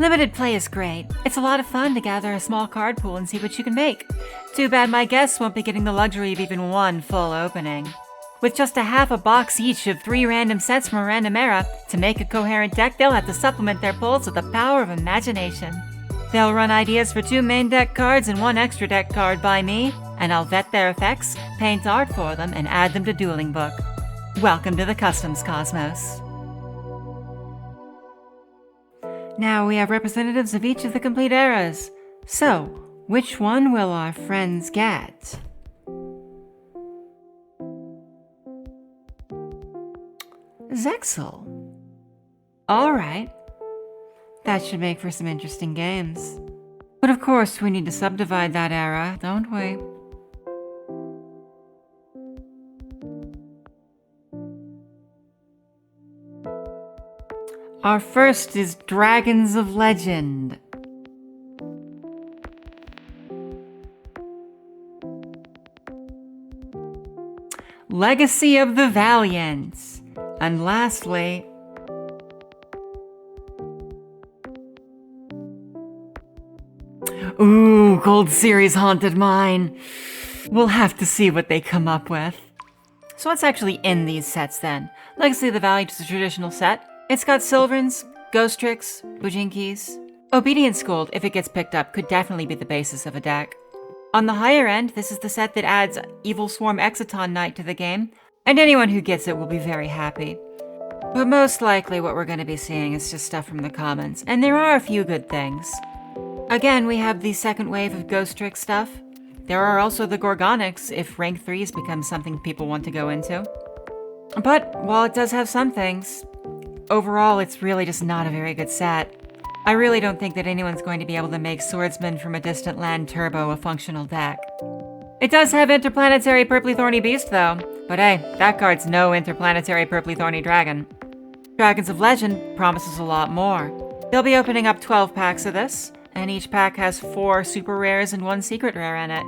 Limited play is great. It's a lot of fun to gather a small card pool and see what you can make. Too bad my guests won't be getting the luxury of even one full opening. With just a half a box each of 3 random sets from a random era, to make a coherent deck, they'll have to supplement their pulls with the power of imagination. They'll run ideas for 2 main deck cards and 1 extra deck card by me, and I'll vet their effects, paint art for them, and add them to Dueling Book. Welcome to the Customs Cosmos. Now we have representatives of each of the complete eras. So, which one will our friends get? Zexal. Alright. That should make for some interesting games. But of course, we need to subdivide that era, don't we? Our first is Dragons of Legend. Legacy of the Valiants. And lastly, ooh, Gold Series Haunted Mine. We'll have to see what they come up with. So what's actually in these sets then? Legacy of the Valiant is a traditional set. It's got Sylvans, Ghost Tricks, Bujinkis. Obedience Gold, if it gets picked up, could definitely be the basis of a deck. On the higher end, this is the set that adds Evil Swarm Exciton Knight to the game, and anyone who gets it will be very happy. But most likely what we're going to be seeing is just stuff from the commons, and there are a few good things. Again, we have the second wave of Ghost Trick stuff. There are also the Gorgonics, if rank 3s become something people want to go into. But while it does have some things, overall it's really just not a very good set. I really don't think that anyone's going to be able to make Swordsman from a Distant Land Turbo a functional deck. It does have Interplanetary Purply Thorny Beast though, but hey, that card's no Interplanetary Purply Thorny Dragon. Dragons of Legend promises a lot more. They'll be opening up 12 packs of this, and each pack has 4 super rares and 1 secret rare in it.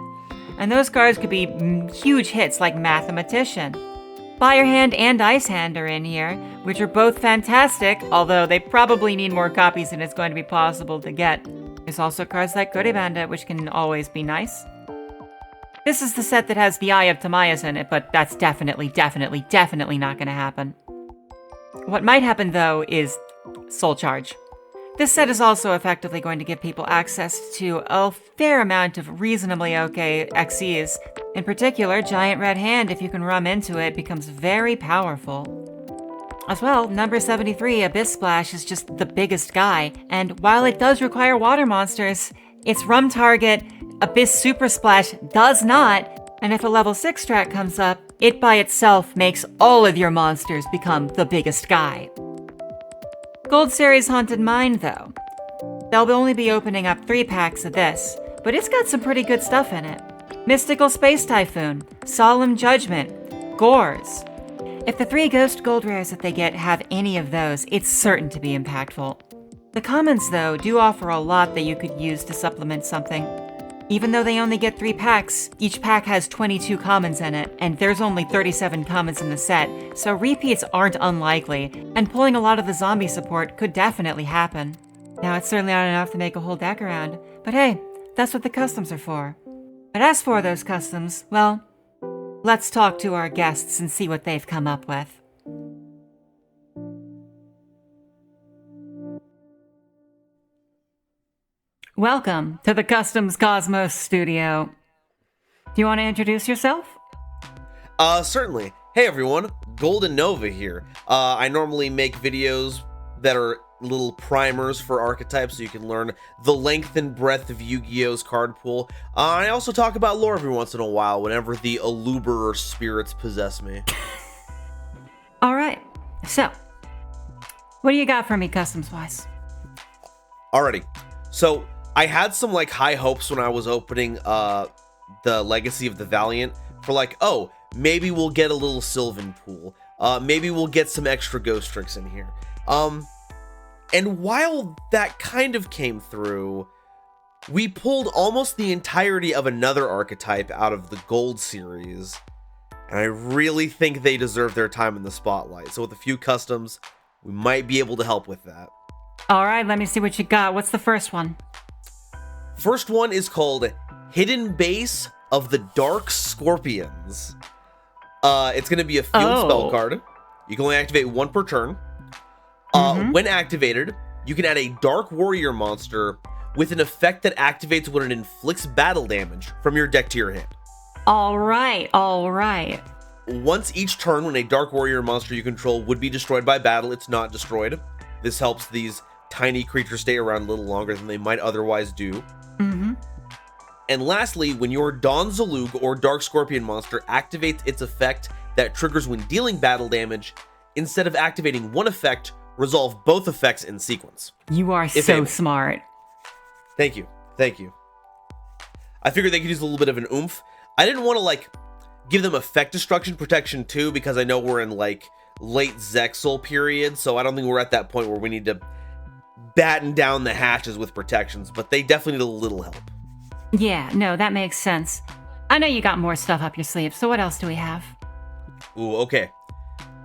And those cards could be huge hits like Mathematician. Fire Hand and Ice Hand are in here, which are both fantastic, although they probably need more copies than it's going to be possible to get. There's also cards like Goody Bandit, which can always be nice. This is the set that has the Eye of Timaeus in it, but that's definitely not going to happen. What might happen, though, is Soul Charge. This set is also effectively going to give people access to a fair amount of reasonably okay XEs. In particular, Giant Red Hand, if you can rum into it, becomes very powerful. As well, number 73, Abyss Splash, is just the biggest guy, and while it does require water monsters, its rum target, Abyss Super Splash, does not, and if a level 6 track comes up, it by itself makes all of your monsters become the biggest guy. Gold Series Haunted Mine, though. They'll only be opening up 3 packs of this, but it's got some pretty good stuff in it. Mystical Space Typhoon, Solemn Judgment, Gores. If the 3 Ghost Gold Rares that they get have any of those, it's certain to be impactful. The commons, though, do offer a lot that you could use to supplement something. Even though they only get 3 packs, each pack has 22 commons in it, and there's only 37 commons in the set, so repeats aren't unlikely, and pulling a lot of the zombie support could definitely happen. Now, it's certainly not enough to make a whole deck around, but hey, that's what the customs are for. But as for those customs, well, let's talk to our guests and see what they've come up with. Welcome to the Customs Cosmos studio. Do you want to introduce yourself? Certainly. Hey everyone, Golden Nova here. I normally make videos that are little primers for archetypes so you can learn the length and breadth of Yu-Gi-Oh's card pool. I also talk about lore every once in a while whenever the Aluberer spirits possess me. Alright, so, what do you got for me customs-wise? Alrighty, so I had some like high hopes when I was opening the Legacy of the Valiant for like, oh, maybe we'll get a little Sylvan pool. Maybe we'll get some extra Ghost Tricks in here. And while that kind of came through, we pulled almost the entirety of another archetype out of the Gold series, and I really think they deserve their time in the spotlight. So with a few customs, we might be able to help with that. All right, let me see what you got. What's the first one? First one is called Hidden Base of the Dark Scorpions. It's going to be a field spell card. You can only activate one per turn. When activated, you can add a Dark Warrior monster with an effect that activates when it inflicts battle damage from your deck to your hand. All right. Once each turn, when a Dark Warrior monster you control would be destroyed by battle, it's not destroyed. This helps these tiny creatures stay around a little longer than they might otherwise do. And lastly, when your Dawn Zalug or Dark Scorpion monster activates its effect that triggers when dealing battle damage, instead of activating one effect, resolve both effects in sequence. You are so smart. Thank you. I figured they could use a little bit of an oomph. I didn't want to, like, give them effect destruction protection too, because I know we're in, like, late Zexal period, so I don't think we're at that point where we need to batten down the hatches with protections, but they definitely need a little help. Yeah, no, that makes sense. I know you got more stuff up your sleeve, so what else do we have? Ooh, okay.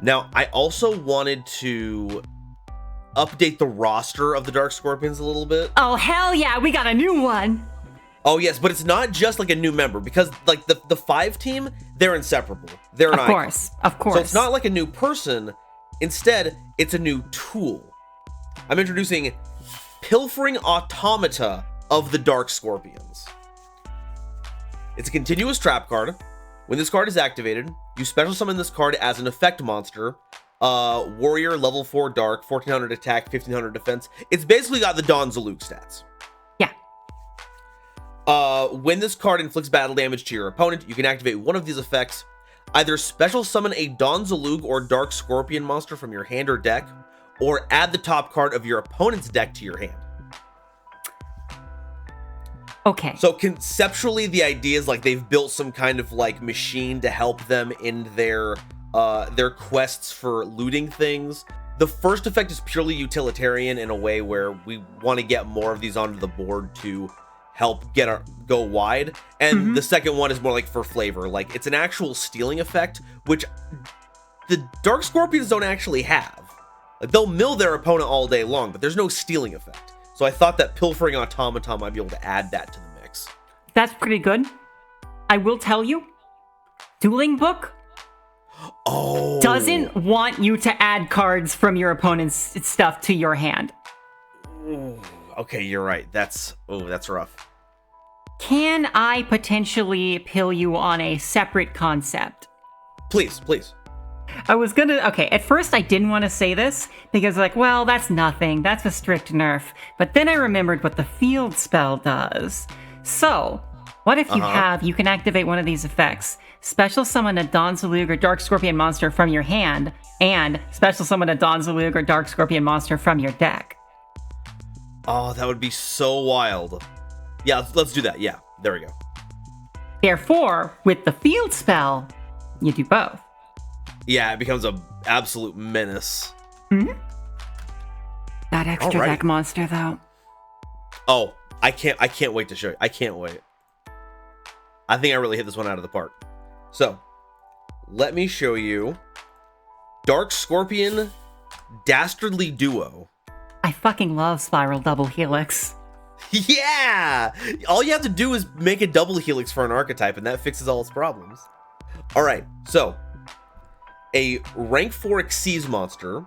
Now, I also wanted to update the roster of the Dark Scorpions a little bit. Oh, hell yeah, we got a new one! Oh, yes, but it's not just like a new member, because like the 5 team, they're inseparable. They're an icon. Of course. So it's not like a new person. Instead, it's a new tool. I'm introducing Pilfering Automata of the Dark Scorpions. It's a continuous trap card. When this card is activated, you special summon this card as an effect monster. Warrior, level 4 dark, 1400 attack, 1500 defense. It's basically got the Dawn Zalug stats. Yeah. When this card inflicts battle damage to your opponent, you can activate one of these effects. Either special summon a Dawn Zalug or Dark Scorpion monster from your hand or deck, or add the top card of your opponent's deck to your hand. Okay. So conceptually, the idea is like they've built some kind of like machine to help them in their quests for looting things. The first effect is purely utilitarian in a way where we want to get more of these onto the board to help go wide. And the second one is more like for flavor. Like it's an actual stealing effect, which the Dark Scorpions don't actually have. Like they'll mill their opponent all day long, but there's no stealing effect. So I thought that Pilfering Automaton might be able to add that to the mix. That's pretty good. I will tell you, Dueling Book doesn't want you to add cards from your opponent's stuff to your hand. Ooh, okay, you're right. That's rough. Can I potentially pill you on a separate concept? Please. Okay, at first I didn't want to say this, because like, well, that's nothing, that's a strict nerf, but then I remembered what the field spell does. So, what if you can activate one of these effects, special summon a Dawn Zalug or Dark Scorpion monster from your hand, and special summon a Dawn Zalug or Dark Scorpion monster from your deck. Oh, that would be so wild. Yeah, let's do that. Yeah, there we go. Therefore, with the field spell, you do both. Yeah, it becomes an absolute menace. That extra deck monster, though. Oh, I can't wait to show you. I can't wait. I think I really hit this one out of the park. So, let me show you Dark Scorpion Dastardly Duo. I fucking love Spiral Double Helix. Yeah! All you have to do is make a double helix for an archetype, and that fixes all its problems. Alright, so a rank 4 Xyz monster,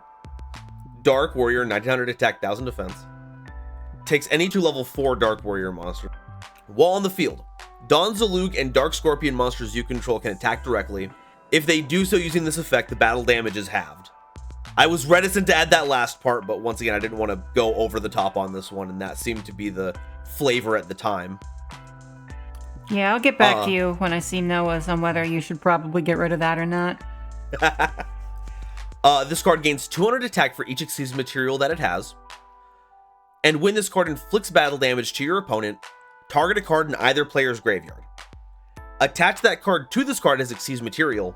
Dark Warrior, 1900 attack, 1000 defense, takes any 2 level 4 Dark Warrior monster. While on the field, Dawn Zalug and Dark Scorpion monsters you control can attack directly. If they do so using this effect, the battle damage is halved. I was reticent to add that last part, but once again, I didn't want to go over the top on this one, and that seemed to be the flavor at the time. Yeah, I'll get back to you when I see Noah's on whether you should probably get rid of that or not. This card gains 200 attack for each Xyz material that it has. And when this card inflicts battle damage to your opponent, target a card in either player's graveyard. Attach that card to this card as Xyz material,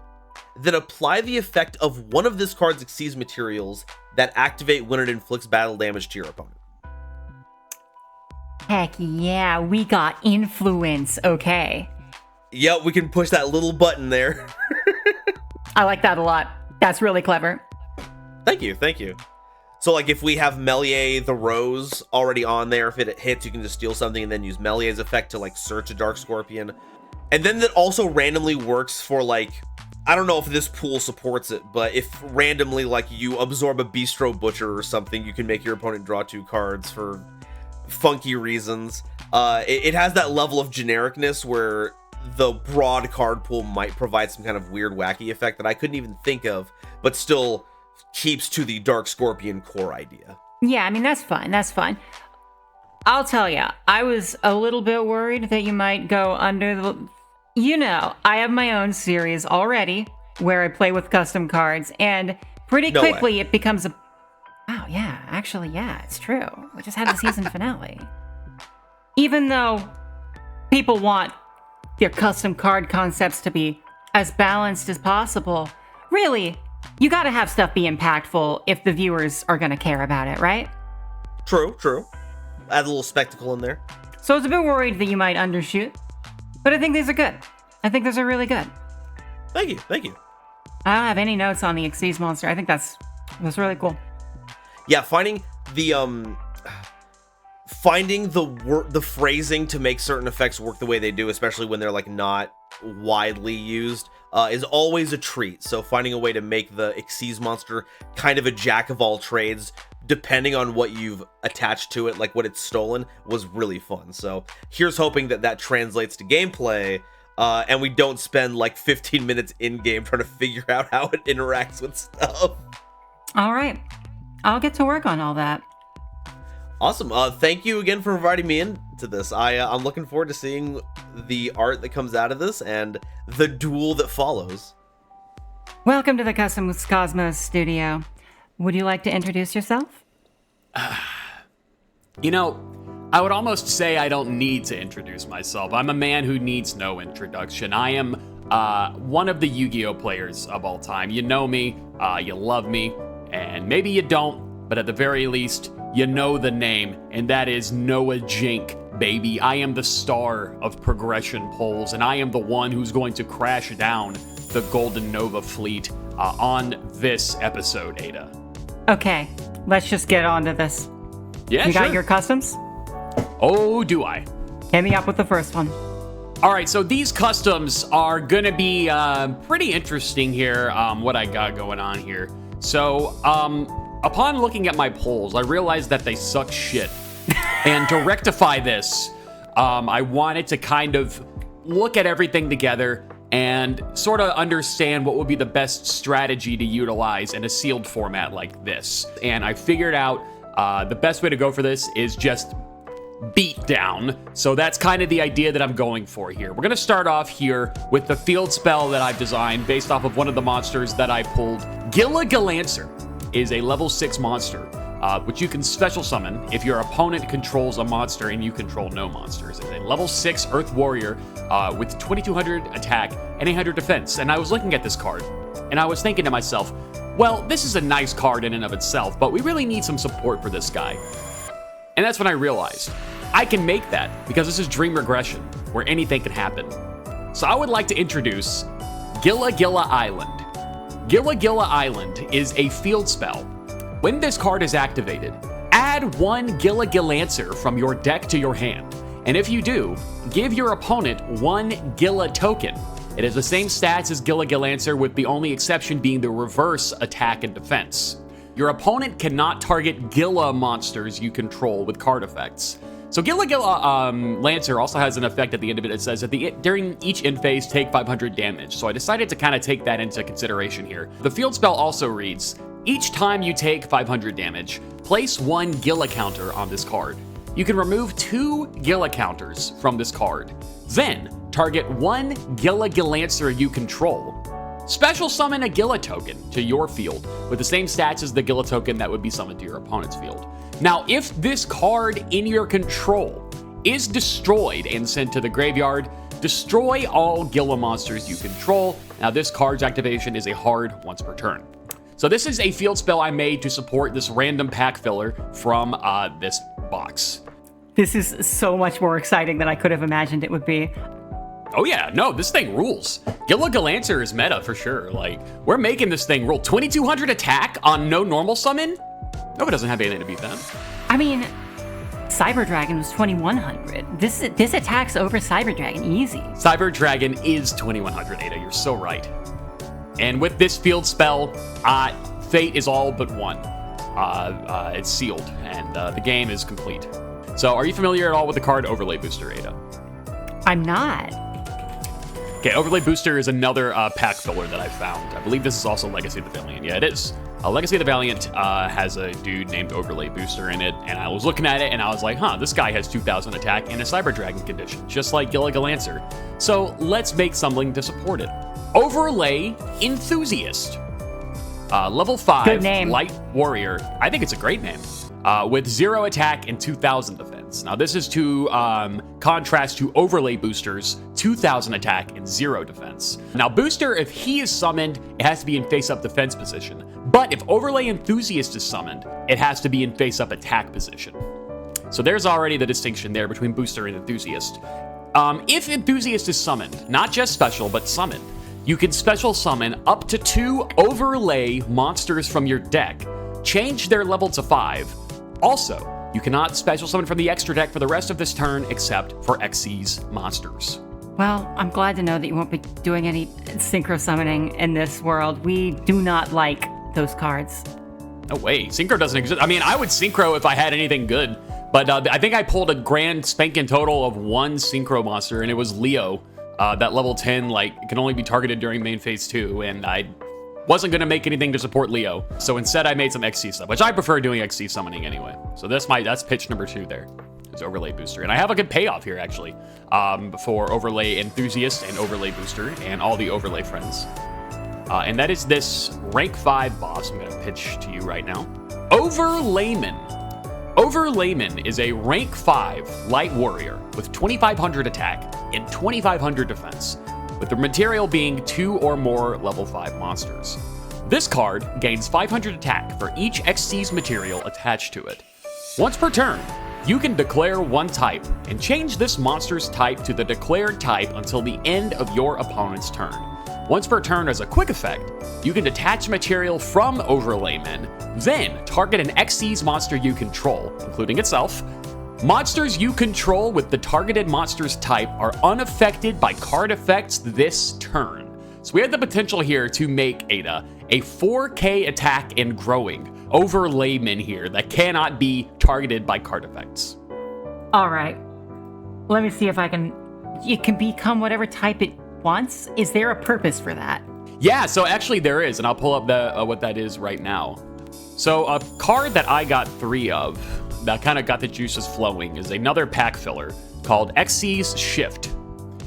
then apply the effect of one of this card's Xyz materials that activate when it inflicts battle damage to your opponent. Heck yeah, we got influence, okay. Yep, we can push that little button there. I like that a lot. That's really clever. Thank you. So like if we have Melee the Rose already on there, if it hits, you can just steal something and then use Melee's effect to like search a Dark Scorpion. And then that also randomly works for like, I don't know if this pool supports it, but if randomly like you absorb a Bistro Butcher or something, you can make your opponent draw 2 cards for funky reasons. It has that level of genericness where the broad card pool might provide some kind of weird wacky effect that I couldn't even think of, but still keeps to the Dark Scorpion core idea. Yeah, I mean, that's fine. That's fine. I'll tell you, I was a little bit worried that you might go under the... You know, I have my own series already where I play with custom cards, and pretty quickly it becomes a... Wow, yeah, actually, yeah, it's true. We just had the season finale. Even though people want their custom card concepts to be as balanced as possible, really, you gotta have stuff be impactful if the viewers are gonna care about it, right? True. Add a little spectacle in there. So I was a bit worried that you might undershoot, but I think these are good. I think these are really good. Thank you. I don't have any notes on the Xyz monster. I think that's really cool. Yeah, finding the phrasing to make certain effects work the way they do, especially when they're like not widely used, is always a treat. So finding a way to make the Xyz monster kind of a jack of all trades, depending on what you've attached to it, like what it's stolen, was really fun. So here's hoping that translates to gameplay, and we don't spend like 15 minutes in game trying to figure out how it interacts with stuff. All right, I'll get to work on all that. Awesome. Thank you again for inviting me into this. I'm looking forward to seeing the art that comes out of this and the duel that follows. Welcome to the Custom Cosmos studio. Would you like to introduce yourself? You know, I would almost say I don't need to introduce myself. I'm a man who needs no introduction. I am one of the Yu-Gi-Oh players of all time. You know me, you love me, and maybe you don't, but at the very least, you know the name, and that is Noah Jink, baby. I am the star of progression polls, and I am the one who's going to crash down the Golden Nova fleet on this episode, Ada. Okay, let's just get on to this. Yeah, You sure. got your customs? Oh, do I? Hit me up with the first one. All right, so these customs are gonna be pretty interesting here, what I got going on here. So, upon looking at my polls, I realized that they suck shit. And to rectify this, I wanted to kind of look at everything together and sort of understand what would be the best strategy to utilize in a sealed format like this. And I figured out the best way to go for this is just beat down. So that's kind of the idea that I'm going for here. We're going to start off here with the field spell that I've designed based off of one of the monsters that I pulled. Gila-Galancer is a level 6 monster, which you can special summon if your opponent controls a monster and you control no monsters. It's a level 6 Earth Warrior with 2200 attack and 800 defense. And I was looking at this card, and I was thinking to myself, well, this is a nice card in and of itself, but we really need some support for this guy. And that's when I realized I can make that because this is Dream Regression, where anything can happen. So I would like to introduce Gila-Gila Island. Gila-Gila Island is a field spell. When this card is activated, add 1 Gila-Galancer from your deck to your hand. And if you do, give your opponent 1 Gila token. It has the same stats as Gila-Galancer, with the only exception being the reverse attack and defense. Your opponent cannot target Gila monsters you control with card effects. So Gila-Gila Lancer also has an effect at the end of it. It says that during each end phase, take 500 damage. So I decided to kind of take that into consideration here. The field spell also reads, each time you take 500 damage, place 1 Gila counter on this card. You can remove 2 Gila counters from this card. Then, target 1 Gila-Galancer you control. Special summon a Gila token to your field with the same stats as the Gila token that would be summoned to your opponent's field. Now, if this card in your control is destroyed and sent to the graveyard, destroy all Gila monsters you control. Now, this card's activation is a hard once per turn. So this is a field spell I made to support this random pack filler from this box. This is so much more exciting than I could have imagined it would be. Oh yeah, no, this thing rules. Gila-Galancer is meta for sure. Like, we're making this thing roll 2200 attack on no normal summon? Nova doesn't have anything to beat that. I mean, Cyber Dragon was 2100. This attacks over Cyber Dragon easy. Cyber Dragon is 2100, Ada. You're so right. And with this field spell, fate is all but won. It's sealed, and the game is complete. So, are you familiar at all with the card Overlay Booster, Ada? I'm not. Okay, Overlay Booster is another pack filler that I found. I believe this is also Legacy of the Valiant. Yeah, it is. Legacy of the Valiant has a dude named Overlay Booster in it, and I was looking at it, and I was like, huh, this guy has 2000 attack and a Cyber Dragon condition, just like Gilliga Lancer. So, let's make something to support it. Overlay Enthusiast. Level 5, Good name. Light Warrior. I think it's a great name. With 0 attack and 2000 defense. Now, this is to contrast to Overlay Booster's 2000 attack and 0 defense. Now, Booster, if he is summoned, it has to be in face-up defense position. But if Overlay Enthusiast is summoned, it has to be in face-up attack position. So there's already the distinction there between Booster and Enthusiast. If Enthusiast is summoned, not just special, but summoned, you can special summon up to 2 Overlay monsters from your deck, change their level to 5. Also, you cannot special summon from the extra deck for the rest of this turn except for Xyz monsters. Well, I'm glad to know that you won't be doing any synchro summoning in this world. We do not like those cards. No way, synchro doesn't exist. I mean, I would synchro if I had anything good, but I think I pulled a grand spanking total of 1 synchro monster, and it was Leo. That level 10, like, can only be targeted during main phase 2, and I wasn't going to make anything to support Leo. So instead, I made some XC stuff, which I prefer doing XC summoning anyway. So that's pitch number 2 there. It's Overlay Booster. And I have a good payoff here, actually, for Overlay Enthusiast and Overlay Booster and all the Overlay friends. And that is this rank 5 boss I'm going to pitch to you right now. Overlayman. Overlayman is a rank 5 light warrior with 2500 attack and 2500 defense, with the material being 2 or more level 5 monsters. This card gains 500 attack for each Xyz material attached to it. Once per turn, you can declare one type and change this monster's type to the declared type until the end of your opponent's turn. Once per turn as a quick effect, you can detach material from Overlayman, then target an Xyz monster you control, including itself. Monsters you control with the targeted monster's type are unaffected by card effects this turn. So we have the potential here to make Ada a 4K attack and growing Overlayman here that cannot be targeted by card effects. All right. Let me see if it can become whatever type it wants. Is there a purpose for that? Yeah, so actually there is, and I'll pull up what that is right now. So a card that I got 3 of that kind of got the juices flowing is another pack filler called Xyz Shift.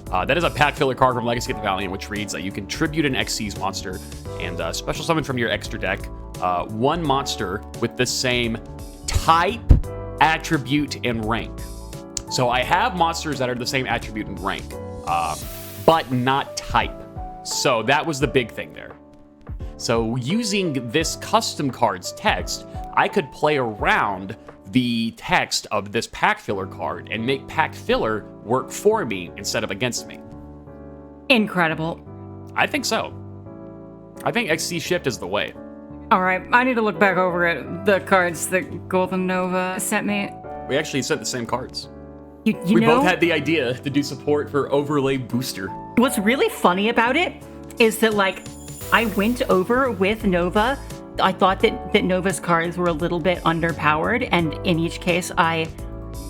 That is a pack filler card from Legacy of the Valiant, which reads that you can tribute an Xyz monster and special summon from your extra deck 1 monster with the same type, attribute, and rank. So I have monsters that are the same attribute and rank, but not type. So that was the big thing there. So using this custom card's text, I could play around the text of this pack filler card and make pack filler work for me instead of against me. Incredible. I think so. I think Xyz Shift is the way. All right, I need to look back over at the cards that Golden Nova sent me. We actually sent the same cards. We both had the idea to do support for Overlay Booster. What's really funny about it is that, like, I went over with Nova. I thought that Nova's cards were a little bit underpowered, and in each case, I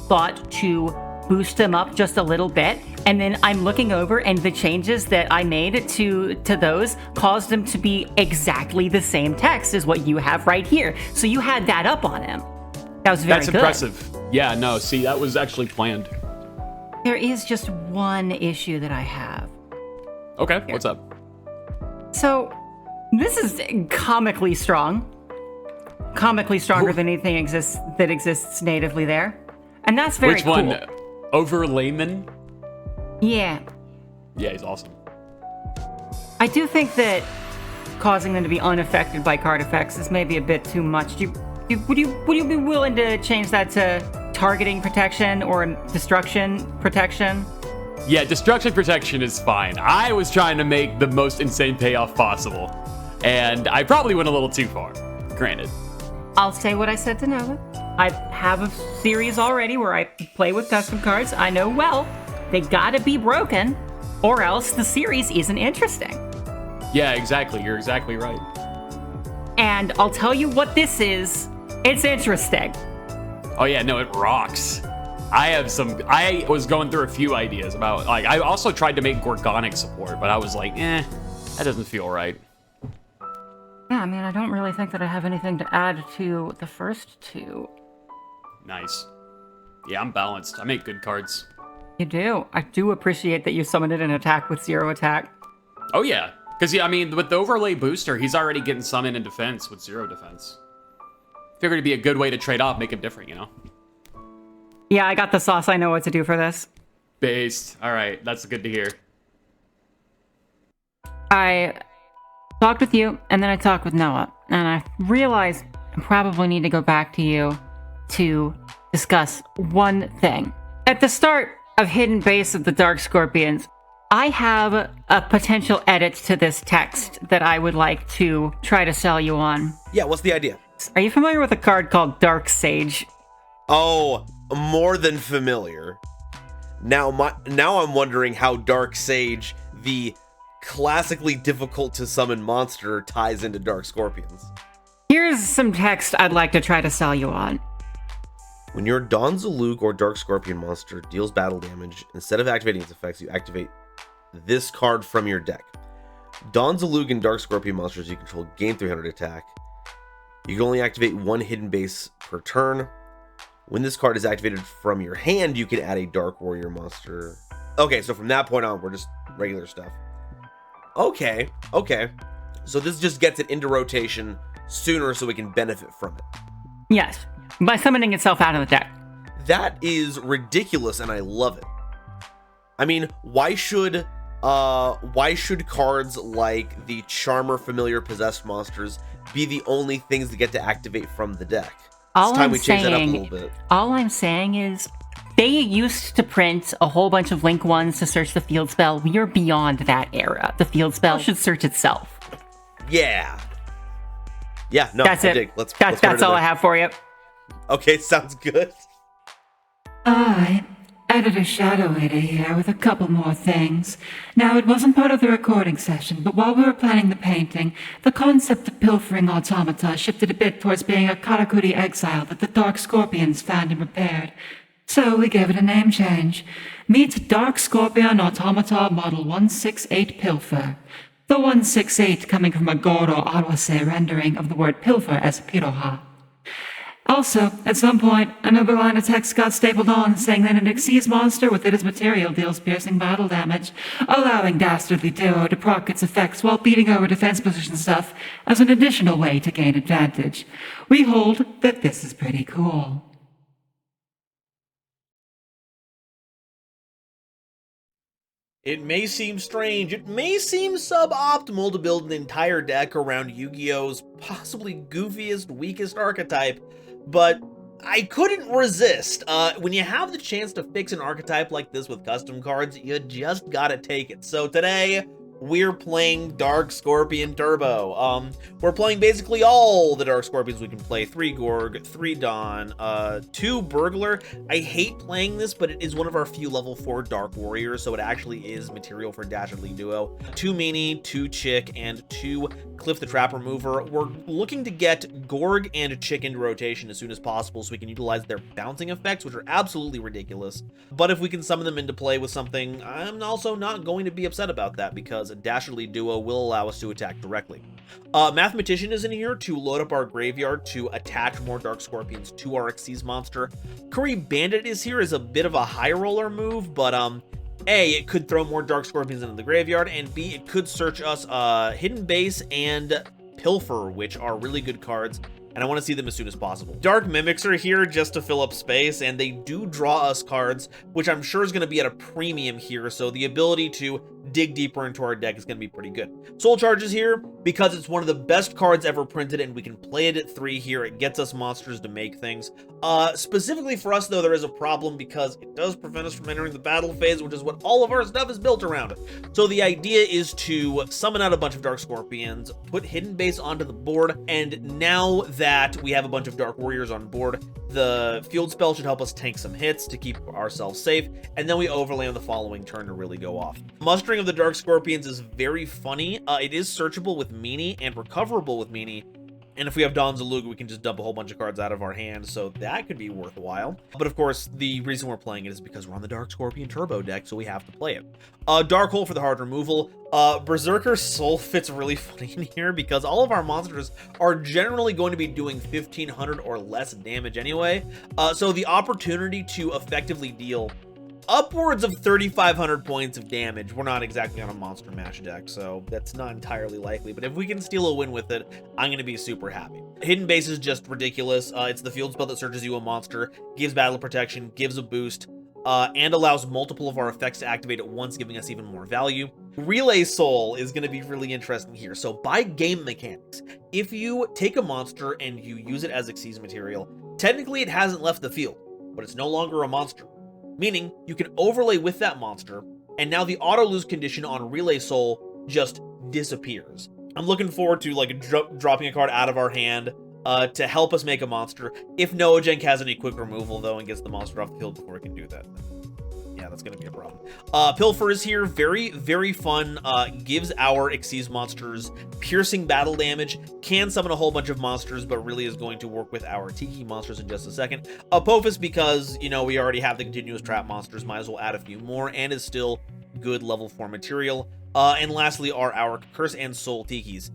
thought to boost them up just a little bit. And then I'm looking over, and the changes that I made to those caused them to be exactly the same text as what you have right here. So you had that up on him. That was very good. That's impressive. Yeah, no, see, that was actually planned. There is just one issue that I have. Okay, what's up? So, this is comically strong. Comically stronger than anything that exists natively there. And that's very cool. Which one? Overlayman? Yeah. Yeah, he's awesome. I do think that causing them to be unaffected by card effects is maybe a bit too much. Would you be willing to change that to targeting protection or destruction protection? Yeah, destruction protection is fine. I was trying to make the most insane payoff possible, and I probably went a little too far, granted. I'll say what I said to Noah. I have a series already where I play with custom cards. I know well, they gotta be broken, or else the series isn't interesting. Yeah, exactly. You're exactly right. And I'll tell you what this is. It's interesting. Oh yeah, no, it rocks. I was going through a few ideas about, like, I also tried to make Gorgonic support, but I was like, that doesn't feel right. Yeah, I mean, I don't really think that I have anything to add to the first two. Nice. Yeah, I'm balanced. I make good cards. You do. I do appreciate that you summoned an attack with 0 attack. Oh yeah, because yeah, I mean, with the overlay booster, he's already getting summon in defense with 0 defense. Figured it'd be a good way to trade off, make him different, you know? Yeah, I got the sauce. I know what to do for this. Based. All right, that's good to hear. I talked with you, and then I talked with Noah, and I realized I probably need to go back to you to discuss one thing. At the start of Hidden Base of the Dark Scorpions, I have a potential edit to this text that I would like to try to sell you on. Yeah, what's the idea? Are you familiar with a card called Dark Sage? Oh, more than familiar. Now I'm wondering how Dark Sage, the classically difficult to summon monster, ties into Dark Scorpions. Here's some text I'd like to try to sell you on. When your Donzalug or Dark Scorpion monster deals battle damage, instead of activating its effects, you activate this card from your deck. Donzalug and Dark Scorpion monsters you control gain 300 attack. You can only activate one hidden base per turn. When this card is activated from your hand, you can add a Dark Warrior monster. Okay, so from that point on, we're just regular stuff. Okay. So this just gets it into rotation sooner so we can benefit from it. Yes, by summoning itself out of the deck. That is ridiculous, and I love it. I mean, why should cards like the Charmer, Familiar, Possessed monsters be the only things that get to activate from the deck? It's time we change that up a little bit. All I'm saying is, they used to print a whole bunch of link ones to search the field spell. We are beyond that era. The field spell should search itself. Yeah, no, that's it. Dig. That's all I have for you. Okay, sounds good. Editor Shadow Eater here with a couple more things. Now, it wasn't part of the recording session, but while we were planning the painting, the concept of pilfering automata shifted a bit towards being a Karakuri exile that the Dark Scorpions found and repaired. So we gave it a name change. Meet Dark Scorpion Automata Model 168 Pilfer. The 168 coming from a Goro Arwase rendering of the word pilfer as piroha. Also, at some point, another line of text got stapled on saying that an Xyz monster with it as material deals piercing battle damage, allowing Dastardly Duo to proc its effects while beating over defense position stuff as an additional way to gain advantage. We hold that this is pretty cool. It may seem strange, it may seem suboptimal to build an entire deck around Yu-Gi-Oh's possibly goofiest, weakest archetype, but I couldn't resist. When you have the chance to fix an archetype like this with custom cards, you just gotta take it. So today, we're playing Dark Scorpion Turbo. We're playing basically all the Dark Scorpions we can play. 3 Gorg, 3 Dawn, 2 Burglar. I hate playing this, but it is one of our few level 4 Dark Warriors, so it actually is material for Dastardly Duo. 2 Meanie, 2 Chick, and 2 Cliff the Trap Remover. We're looking to get Gorg and Chick into rotation as soon as possible so we can utilize their bouncing effects, which are absolutely ridiculous. But if we can summon them into play with something, I'm also not going to be upset about that because a Dastardly Duo will allow us to attack directly. Mathematician is in here to load up our graveyard to attach more Dark Scorpions to our Xyz monster. Curry Bandit is here as a bit of a high roller move, but A, it could throw more Dark Scorpions into the graveyard, and B, it could search us Hidden Base and Pilfer, which are really good cards, and I want to see them as soon as possible. Dark Mimics are here just to fill up space, and they do draw us cards, which I'm sure is going to be at a premium here, so the ability to dig deeper into our deck is going to be pretty good. Soul Charge is here because it's one of the best cards ever printed, and we can play it at 3 here. It gets us monsters to make things. Specifically for us, though, there is a problem because it does prevent us from entering the battle phase, which is what all of our stuff is built around. So the idea is to summon out a bunch of Dark Scorpions, put Hidden Base onto the board, and now that we have a bunch of Dark Warriors on board, the field spell should help us tank some hits to keep ourselves safe, and then we overlay on the following turn to really go off. Mustering of the Dark Scorpions is very funny. It is searchable with Meanie and recoverable with Meanie, and if we have Don Zaluga, we can just dump a whole bunch of cards out of our hand, so that could be worthwhile. But of course, the reason we're playing it is because we're on the Dark Scorpion Turbo deck, so we have to play it. Dark Hole for the hard removal. Berserker Soul fits really funny in here because all of our monsters are generally going to be doing 1,500 or less damage anyway. So the opportunity to effectively deal upwards of 3,500 points of damage. We're not exactly on a monster mash deck, so that's not entirely likely, but if we can steal a win with it, I'm going to be super happy. Hidden Base is just ridiculous. It's the field spell that searches you a monster, gives battle protection, gives a boost, and allows multiple of our effects to activate at once, giving us even more value. Relay Soul is going to be really interesting here. So by game mechanics, if you take a monster and you use it as Xyz material, technically it hasn't left the field, but it's no longer a monster. Meaning, you can overlay with that monster, and now the auto-lose condition on Relay Soul just disappears. I'm looking forward to, like, dropping a card out of our hand to help us make a monster. If Noajank has any quick removal, though, and gets the monster off the field before it can do that, yeah, that's gonna be a problem. Pilfer is here, very, very fun, gives our Xyz monsters piercing battle damage, can summon a whole bunch of monsters, but really is going to work with our Tiki monsters in just a second. Apophis, because, you know, we already have the continuous trap monsters, might as well add a few more, and is still good level 4 material. And lastly are our Curse and Soul Tikis.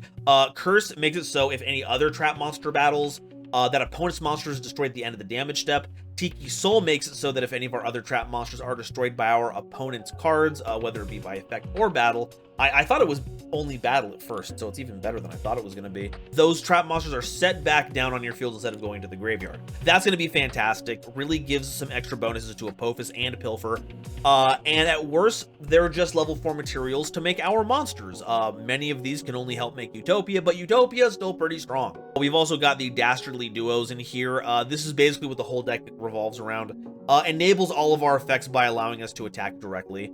Curse makes it so if any other trap monster battles, that opponent's monster is destroyed at the end of the damage step. Tiki Soul makes it so that if any of our other trap monsters are destroyed by our opponent's cards, whether it be by effect or battle, I thought it was only battle at first, so it's even better than I thought it was going to be. Those trap monsters are set back down on your field instead of going to the graveyard. That's going to be fantastic. Really gives some extra bonuses to Apophis and Pilfer. And at worst, they're just level 4 materials to make our monsters. Many of these can only help make Utopia, but Utopia is still pretty strong. We've also got the Dastardly Duos in here. This is basically what the whole deck revolves around. Enables all of our effects by allowing us to attack directly.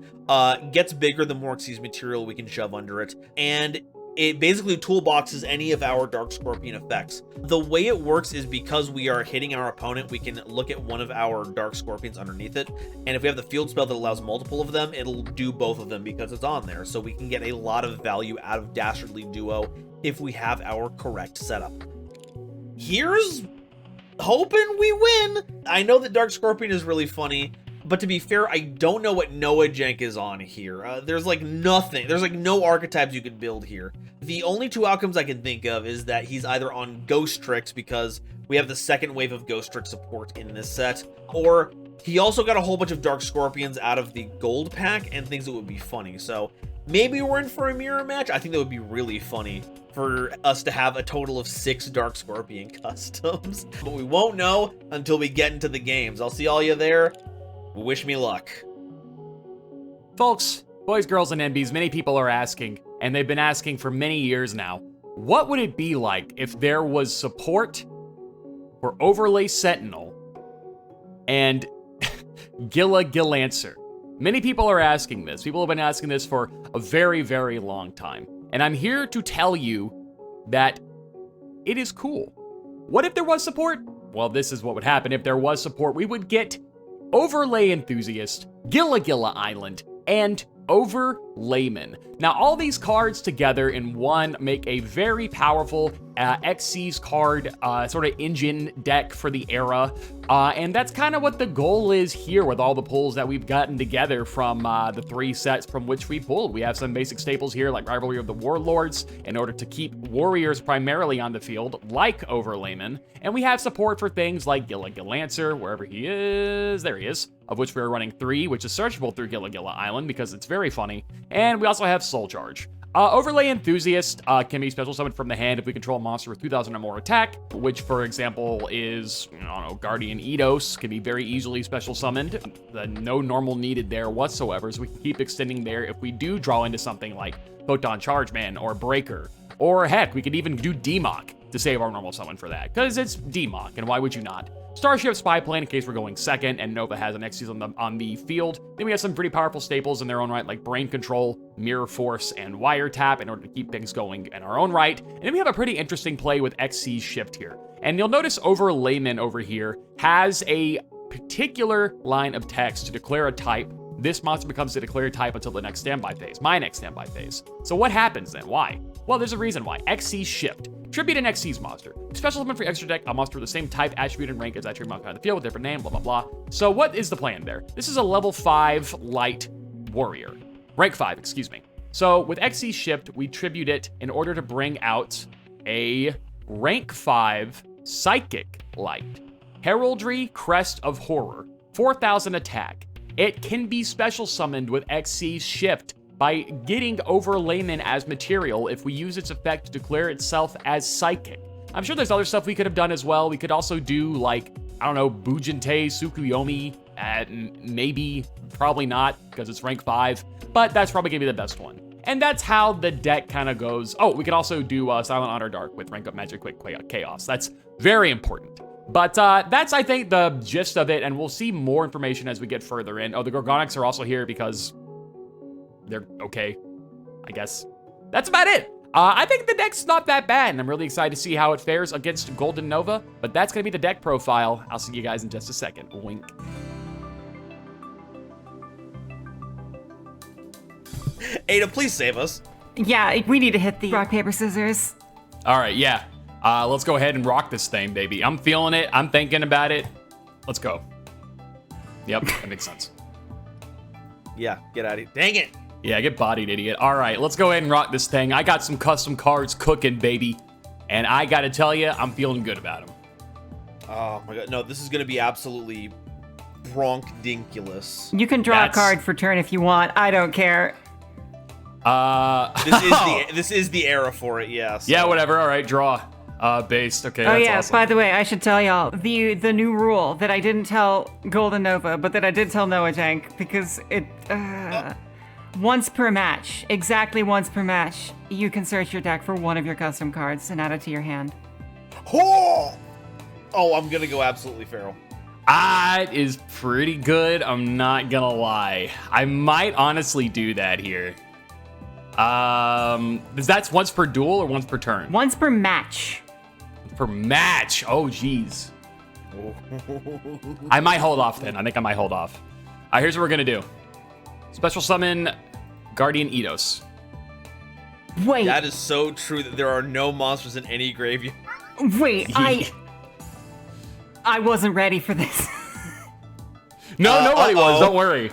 Gets bigger the more Xyz material we can shove under it. And it basically toolboxes any of our Dark Scorpion effects. The way it works is because we are hitting our opponent, we can look at one of our Dark Scorpions underneath it. And if we have the field spell that allows multiple of them, it'll do both of them because it's on there. So we can get a lot of value out of Dastardly Duo if we have our correct setup. Here's hoping we win. I know that Dark Scorpion is really funny, but to be fair, I don't know what Noajank is on here. There's like nothing. There's like no archetypes you could build here. The only two outcomes I can think of is that he's either on Ghost Tricks because we have the second wave of Ghost Trick support in this set, or he also got a whole bunch of Dark Scorpions out of the gold pack and thinks it would be funny. So maybe we're in for a mirror match. I think that would be really funny for us to have a total of 6 Dark Scorpion customs. But we won't know until we get into the games. I'll see all you there. Wish me luck. Folks, boys, girls, and NBs, many people are asking, and they've been asking for many years now, what would it be like if there was support for Overlay Sentinel and Gilancer? Many people are asking this. People have been asking this for a very, very long time. And I'm here to tell you that it is cool. What if there was support? Well, this is what would happen. If there was support, we would get Overlay Enthusiast, Gila Island, and Overlayman. Now, all these cards together in one make a very powerful Xyz card sort of engine deck for the era. And that's kind of what the goal is here with all the pulls that we've gotten together from the 3 sets from which we pulled. We have some basic staples here like Rivalry of the Warlords in order to keep warriors primarily on the field like Overlayman. And we have support for things like Gilancer, wherever he is. There he is. Of which we're running 3, which is searchable through Gila Island because it's very funny. And we also have Soul Charge. Overlay Enthusiast can be special summoned from the hand if we control a monster with 2,000 or more attack, which, for example, is, I don't know, Guardian Eidos can be very easily special summoned. No normal needed there whatsoever, so we can keep extending there if we do draw into something like Photon Charge Man or Breaker. Or heck, we could even do Demok to save our normal summon for that, because it's Demok, and why would you not? Starship Spy Plane in case we're going second, and Nova has an Xyz on the field. Then we have some pretty powerful staples in their own right, like Brain Control, Mirror Force, and Wiretap in order to keep things going in our own right. And then we have a pretty interesting play with XC's Shift here. And you'll notice Overlayman over here has a particular line of text to declare a type. This monster becomes a declared type until the next standby phase, my next standby phase. So what happens then? Why? Well, there's a reason why. XC's Shift. Tribute an XC's monster. Special summon for extra deck, a monster with the same type, attribute, and rank as that tribute monster on the field with a different name, blah, blah, blah. So what is the plan there? This is a level 5 light warrior. Rank 5, excuse me. So with XC's Shift, we tribute it in order to bring out a rank 5 psychic light. Heraldry, Crest of Horror. 4,000 attack. It can be special summoned with XC's Shift by getting Overlayman as material if we use its effect to declare itself as psychic. I'm sure there's other stuff we could have done as well. We could also do, like, I don't know, Bujinte, Tsukuyomi, maybe, probably not, because it's rank 5, but that's probably gonna be the best one. And that's how the deck kind of goes. Oh, we could also do Silent Honor Dark with rank up Magic Quick Chaos. That's very important. But that's, I think, the gist of it, and we'll see more information as we get further in. Oh, the Gorgonics are also here because they're okay, I guess. That's about it. I think the deck's not that bad, and I'm really excited to see how it fares against Golden Nova, but that's going to be the deck profile. I'll see you guys in just a second. Wink. Ada, please save us. Yeah, we need to hit the rock, paper, scissors. All right, yeah. Let's go ahead and rock this thing, baby. I'm feeling it. I'm thinking about it. Let's go. Yep, that makes sense. Yeah, get out of here. Dang it. Yeah, get bodied, idiot. All right, let's go ahead and rock this thing. I got some custom cards cooking, baby. And I got to tell you, I'm feeling good about them. Oh, my God. No, this is going to be absolutely bronkdinkulous. You can draw a card for turn if you want. I don't care. This is the era for it, yeah. So. Yeah, whatever. All right, draw. Based. Okay, oh that's yeah, awesome. by the way, I should tell y'all the new rule that I didn't tell Golden Nova, but that I did tell Noah Jank, because it once per match, exactly once per match, you can search your deck for one of your custom cards and add it to your hand. Oh, I'm gonna go absolutely feral. That is pretty good. I'm not gonna lie. I might honestly do that here. That's once per duel or once per turn? Once per match. Per match. Oh, geez. I might hold off then. I think I might hold off. All right, here's what we're gonna do. Special summon Guardian Eidos. Wait. That is so true that there are no monsters in any graveyard. Wait, I wasn't ready for this. No, nobody was. Don't worry.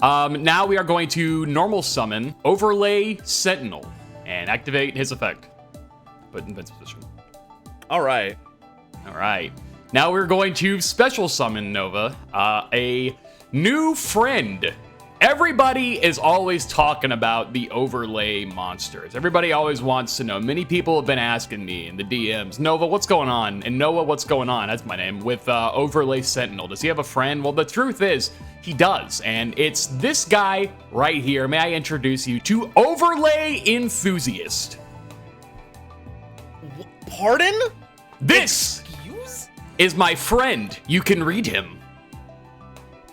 Now we are going to normal summon Overlay Sentinel and activate his effect. Put in Vince's position. All right. Now we're going to special summon Nova, a new friend. Everybody is always talking about the overlay monsters. Everybody always wants to know. Many people have been asking me in the DMs, Nova, what's going on? And Noah, what's going on? That's my name. With Overlay Sentinel. Does he have a friend? Well, the truth is, he does. And it's this guy right here. May I introduce you to Overlay Enthusiast. Pardon? This is my friend. You can read him.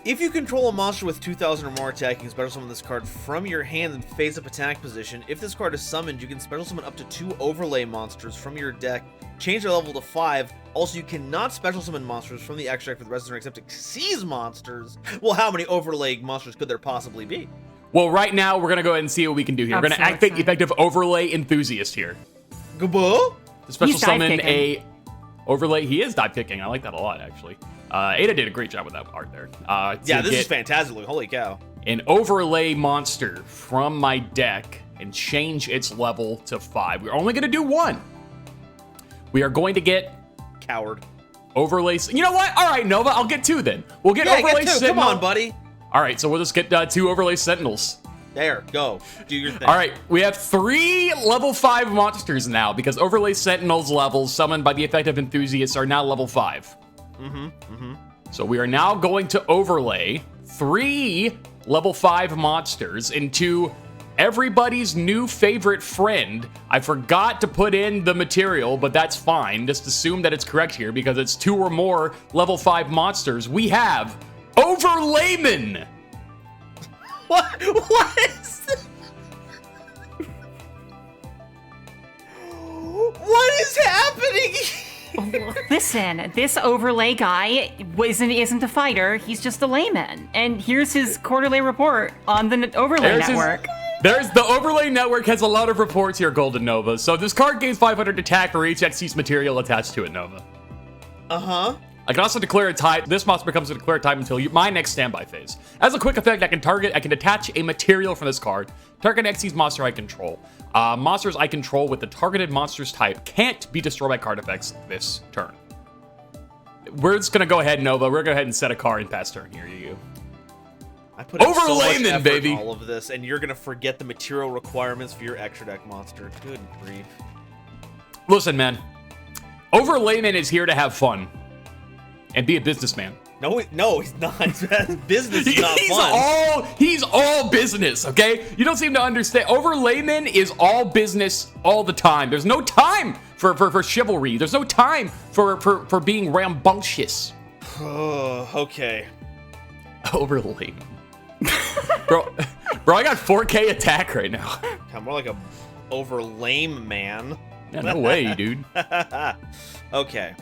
If you control a monster with 2,000 or more attack, you can special summon this card from your hand in face-up attack position. If this card is summoned, you can special summon up to 2 overlay monsters from your deck. Change their level to 5. Also, you cannot special summon monsters from the extract for the rest of the turn except Xyz monsters. Well, how many overlay monsters could there possibly be? Well, right now, we're going to go ahead and see what we can do here. We're going to activate the effective Overlay Enthusiast here. Gabo? To special summon a overlay. He is dive kicking. I like that a lot, actually. Ada did a great job with that art there. Yeah, this is fantastic. Holy cow. An overlay monster from my deck and change its level to 5. We're only going to do 1. We are going to get... Coward. Overlay... You know what? All right, Nova, I'll get 2 then. We'll get Overlay get 2. Sentinel. Come on, buddy. All right, so we'll just get 2 Overlay Sentinels. There, go. Do your thing. All right, we have 3 level 5 monsters now because Overlay Sentinel's levels summoned by the effect of Enthusiasts are now level 5. So we are now going to overlay 3 level 5 monsters into everybody's new favorite friend. I forgot to put in the material, but that's fine. Just assume that it's correct here because it's 2 or more level 5 monsters. We have Overlayman. What is this? What is happening? Listen, this overlay guy isn't a fighter. He's just a layman. And here's his quarterly report on the overlay network. There's the Overlay Network has a lot of reports here, Golden Nova. So this card gains 500 attack for each XC's material attached to it, Nova. I can also declare a type. This monster becomes a declared type until my next standby phase. As a quick effect, I can attach a material from this card. Target XC's monster I control. Monsters I control with the targeted monster's type can't be destroyed by card effects this turn. We're just gonna go ahead, Nova. We're gonna go ahead and set a card in pass turn here. You. I put in so much Overlayman, effort baby. in all of this, and you're gonna forget the material requirements for your extra deck monster. Good grief. Listen, man. Overlayman is here to have fun and be a businessman. No, he's not. Business is not fun. He's all business, okay? You don't seem to understand. Overlayman is all business all the time. There's no time for chivalry. There's no time for being rambunctious. Okay. Overlayman. bro, I got 4K attack right now. I'm more like a overlame man. Yeah, no way, dude. Okay.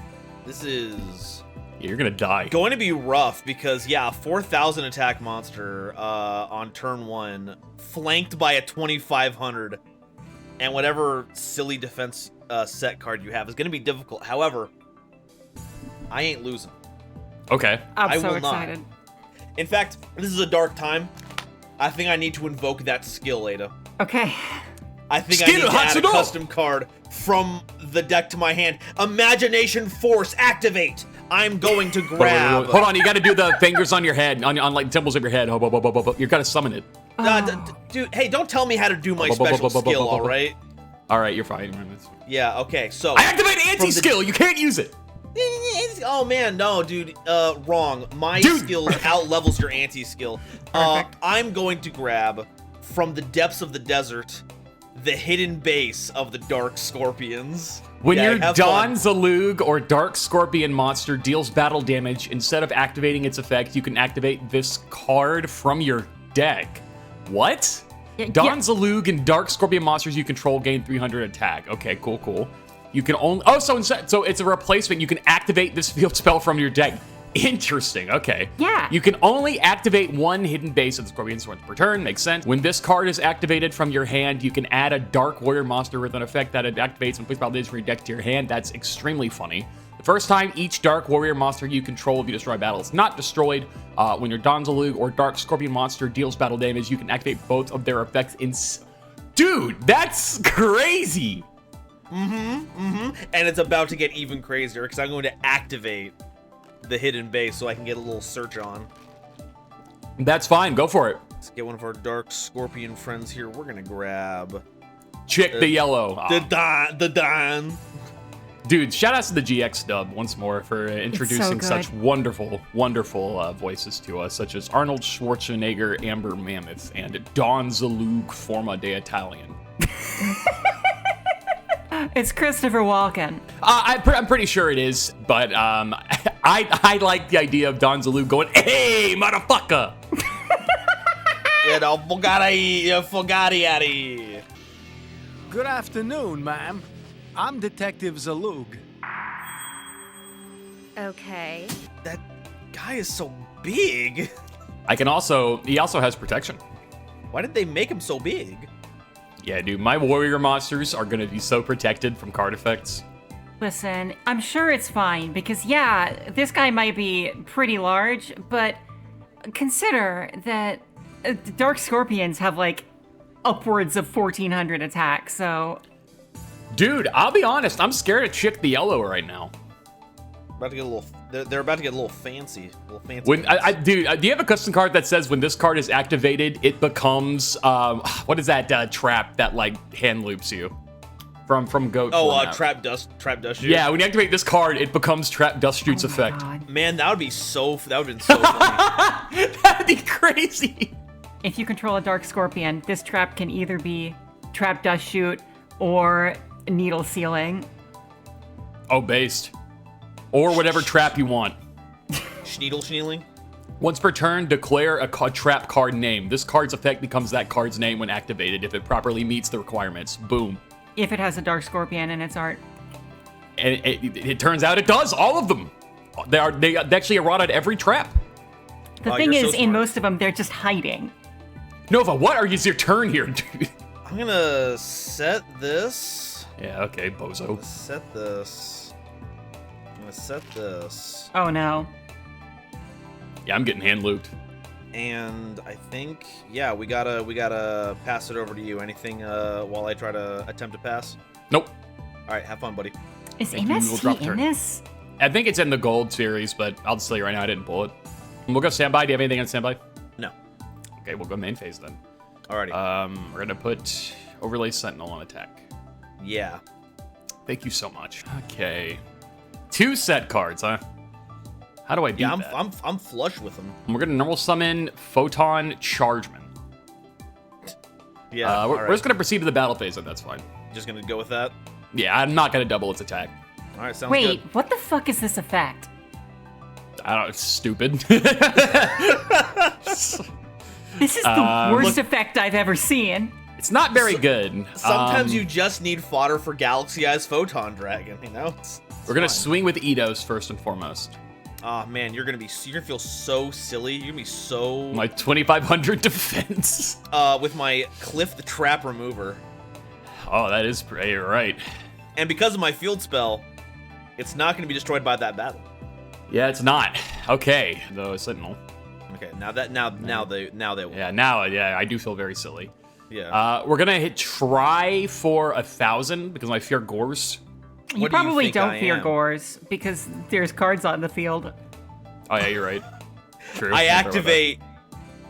This is... Yeah, you're gonna die. going to be rough because, yeah, 4,000 attack monster on turn 1, flanked by a 2,500, and whatever silly defense set card you have is going to be difficult. However, I ain't losing. Okay. I'm I so will not. excited. In fact, this is a dark time. I think I need to invoke that skill, Ada. Okay. I think I need to add a custom card from the deck to my hand. Imagination Force, activate! I'm going to grab... Hold on, you gotta do the fingers on your head, on like temples of your head. You gotta summon it. Dude, hey, don't tell me how to do my special skill, alright? Alright, you're fine. Yeah, okay, so... I activate anti-skill! You can't use it! Oh man, no, dude, wrong. My skill out-levels your anti-skill. I'm going to grab, from the depths of the desert, the hidden base of the Dark Scorpions. When your Don Zalug or Dark Scorpion monster deals battle damage, instead of activating its effect, you can activate this card from your deck. What? Don Zalug and Dark Scorpion monsters you control gain 300 attack. Okay, cool. You can only... Oh, so it's a replacement. You can activate this field spell from your deck. Interesting, okay. Yeah. You can only activate 1 hidden base of the Scorpion's once per turn, makes sense. When this card is activated from your hand, you can add a Dark Warrior monster with an effect that it activates when placed by from your deck to your hand. That's extremely funny. The first time each Dark Warrior monster you control if you destroy battle is not destroyed. When your Don Zalug or Dark Scorpion monster deals battle damage, you can activate both of their effects in... Dude, that's crazy! And it's about to get even crazier because I'm going to activate the hidden base so I can get a little search on. That's fine. Go for it. Let's get one of our Dark Scorpion friends here. We're gonna grab Chick the Yellow. the Don. Dude, shout outs to the GX dub once more for introducing such wonderful voices to us, such as Arnold Schwarzenegger, Amber Mammoth, and Don Zalug, Forma de Italian. It's Christopher Walken. I'm pretty sure it is, but I like the idea of Don Zalug going, "Hey, motherfucker!" Fogari. Good afternoon, ma'am. I'm Detective Zalug. Okay. That guy is so big. He also has protection. Why did they make him so big? Yeah, dude, my warrior monsters are gonna be so protected from card effects. Listen, I'm sure it's fine because, yeah, this guy might be pretty large, but consider that Dark Scorpions have, like, upwards of 1,400 attack, so... Dude, I'll be honest, I'm scared of Chick the Yellow right now. About to get a little... they're about to get a little fancy. When dude, do you have a custom card that says when this card is activated, it becomes what is that trap that like hand loops you from Goat? Oh, trap dust shoot. Yeah, when you activate this card, it becomes trap dust shoots effect. God. Man, that would be so. That would have been so funny. That'd be crazy. If you control a Dark Scorpion, this trap can either be Trap Dust Shoot or Needle Sealing. Oh, based. Or whatever trap you want. Schneedling. Once per turn, declare a trap card name. This card's effect becomes that card's name when activated if it properly meets the requirements. Boom. If it has a Dark Scorpion in its art. And it turns out it does. All of them. They actually eroded every trap. The thing is, so in smart. most of them, they're just hiding. Nova, what are your turn here, dude? I'm gonna set this. Yeah, okay, bozo. Set this. I'm gonna set this. Oh no. Yeah, I'm getting hand looped. And I think, yeah, we gotta pass it over to you. Anything while I try to attempt to pass? Nope. All right, have fun, buddy. Is Thank you, we'll MST drop in turn. this? I think it's in the gold series, but I'll just tell you right now, I didn't pull it. We'll go standby. Do you have anything on standby? No. Okay, we'll go main phase then. Alrighty. We're gonna put overlay sentinel on attack. Yeah. Thank you so much. Okay, 2 set cards, huh? How do I do Yeah, that? I'm flush with them. We're gonna normal summon Photon Chargeman. Yeah. We're just gonna proceed to the battle phase, and that's fine. Just gonna go with that. Yeah, I'm not gonna double its attack. All right, sounds Wait, good. what the fuck is this effect? I don't know, it's stupid. This is the worst effect I've ever seen. It's not very good. Sometimes you just need fodder for Galaxy Eyes Photon Dragon. You know. We're gonna swing with Eidos first and foremost. Oh man, you're gonna feel so silly. You're gonna be so My 2,500 defense. with my Cliff the Trap Remover, Oh, that is pretty right. and because of my field spell, it's not gonna be destroyed by that battle. Yeah, it's not. Okay, the Sentinel. Okay, now they will. Yeah, now, yeah, I do feel very silly. Yeah. We're gonna try for 1,000 because I fear Gores. You What do you probably think don't I fear am? Gores because there's cards on the field. Oh yeah, you're right. True. I Can't throw it activate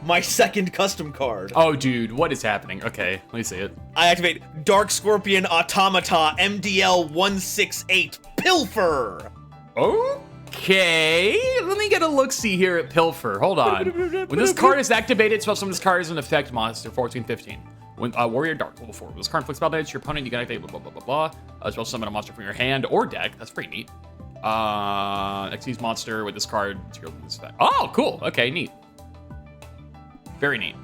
my second custom card. up. Oh, dude, what is happening? Okay, let me see it. I activate Dark Scorpion Automata MDL 168 Pilfer. Okay, let me get a look-see here at Pilfer. Hold on. When this card is activated, special summon this card is an effect monster, 14-15. When Warrior Dark, level 4. When this card inflicts spell damage to your opponent, you can activate blah, blah, blah, blah, blah. Special summon a monster from your hand or deck. That's pretty neat. XYZ monster with this card. This effect. Oh, cool. Okay, neat. Very neat.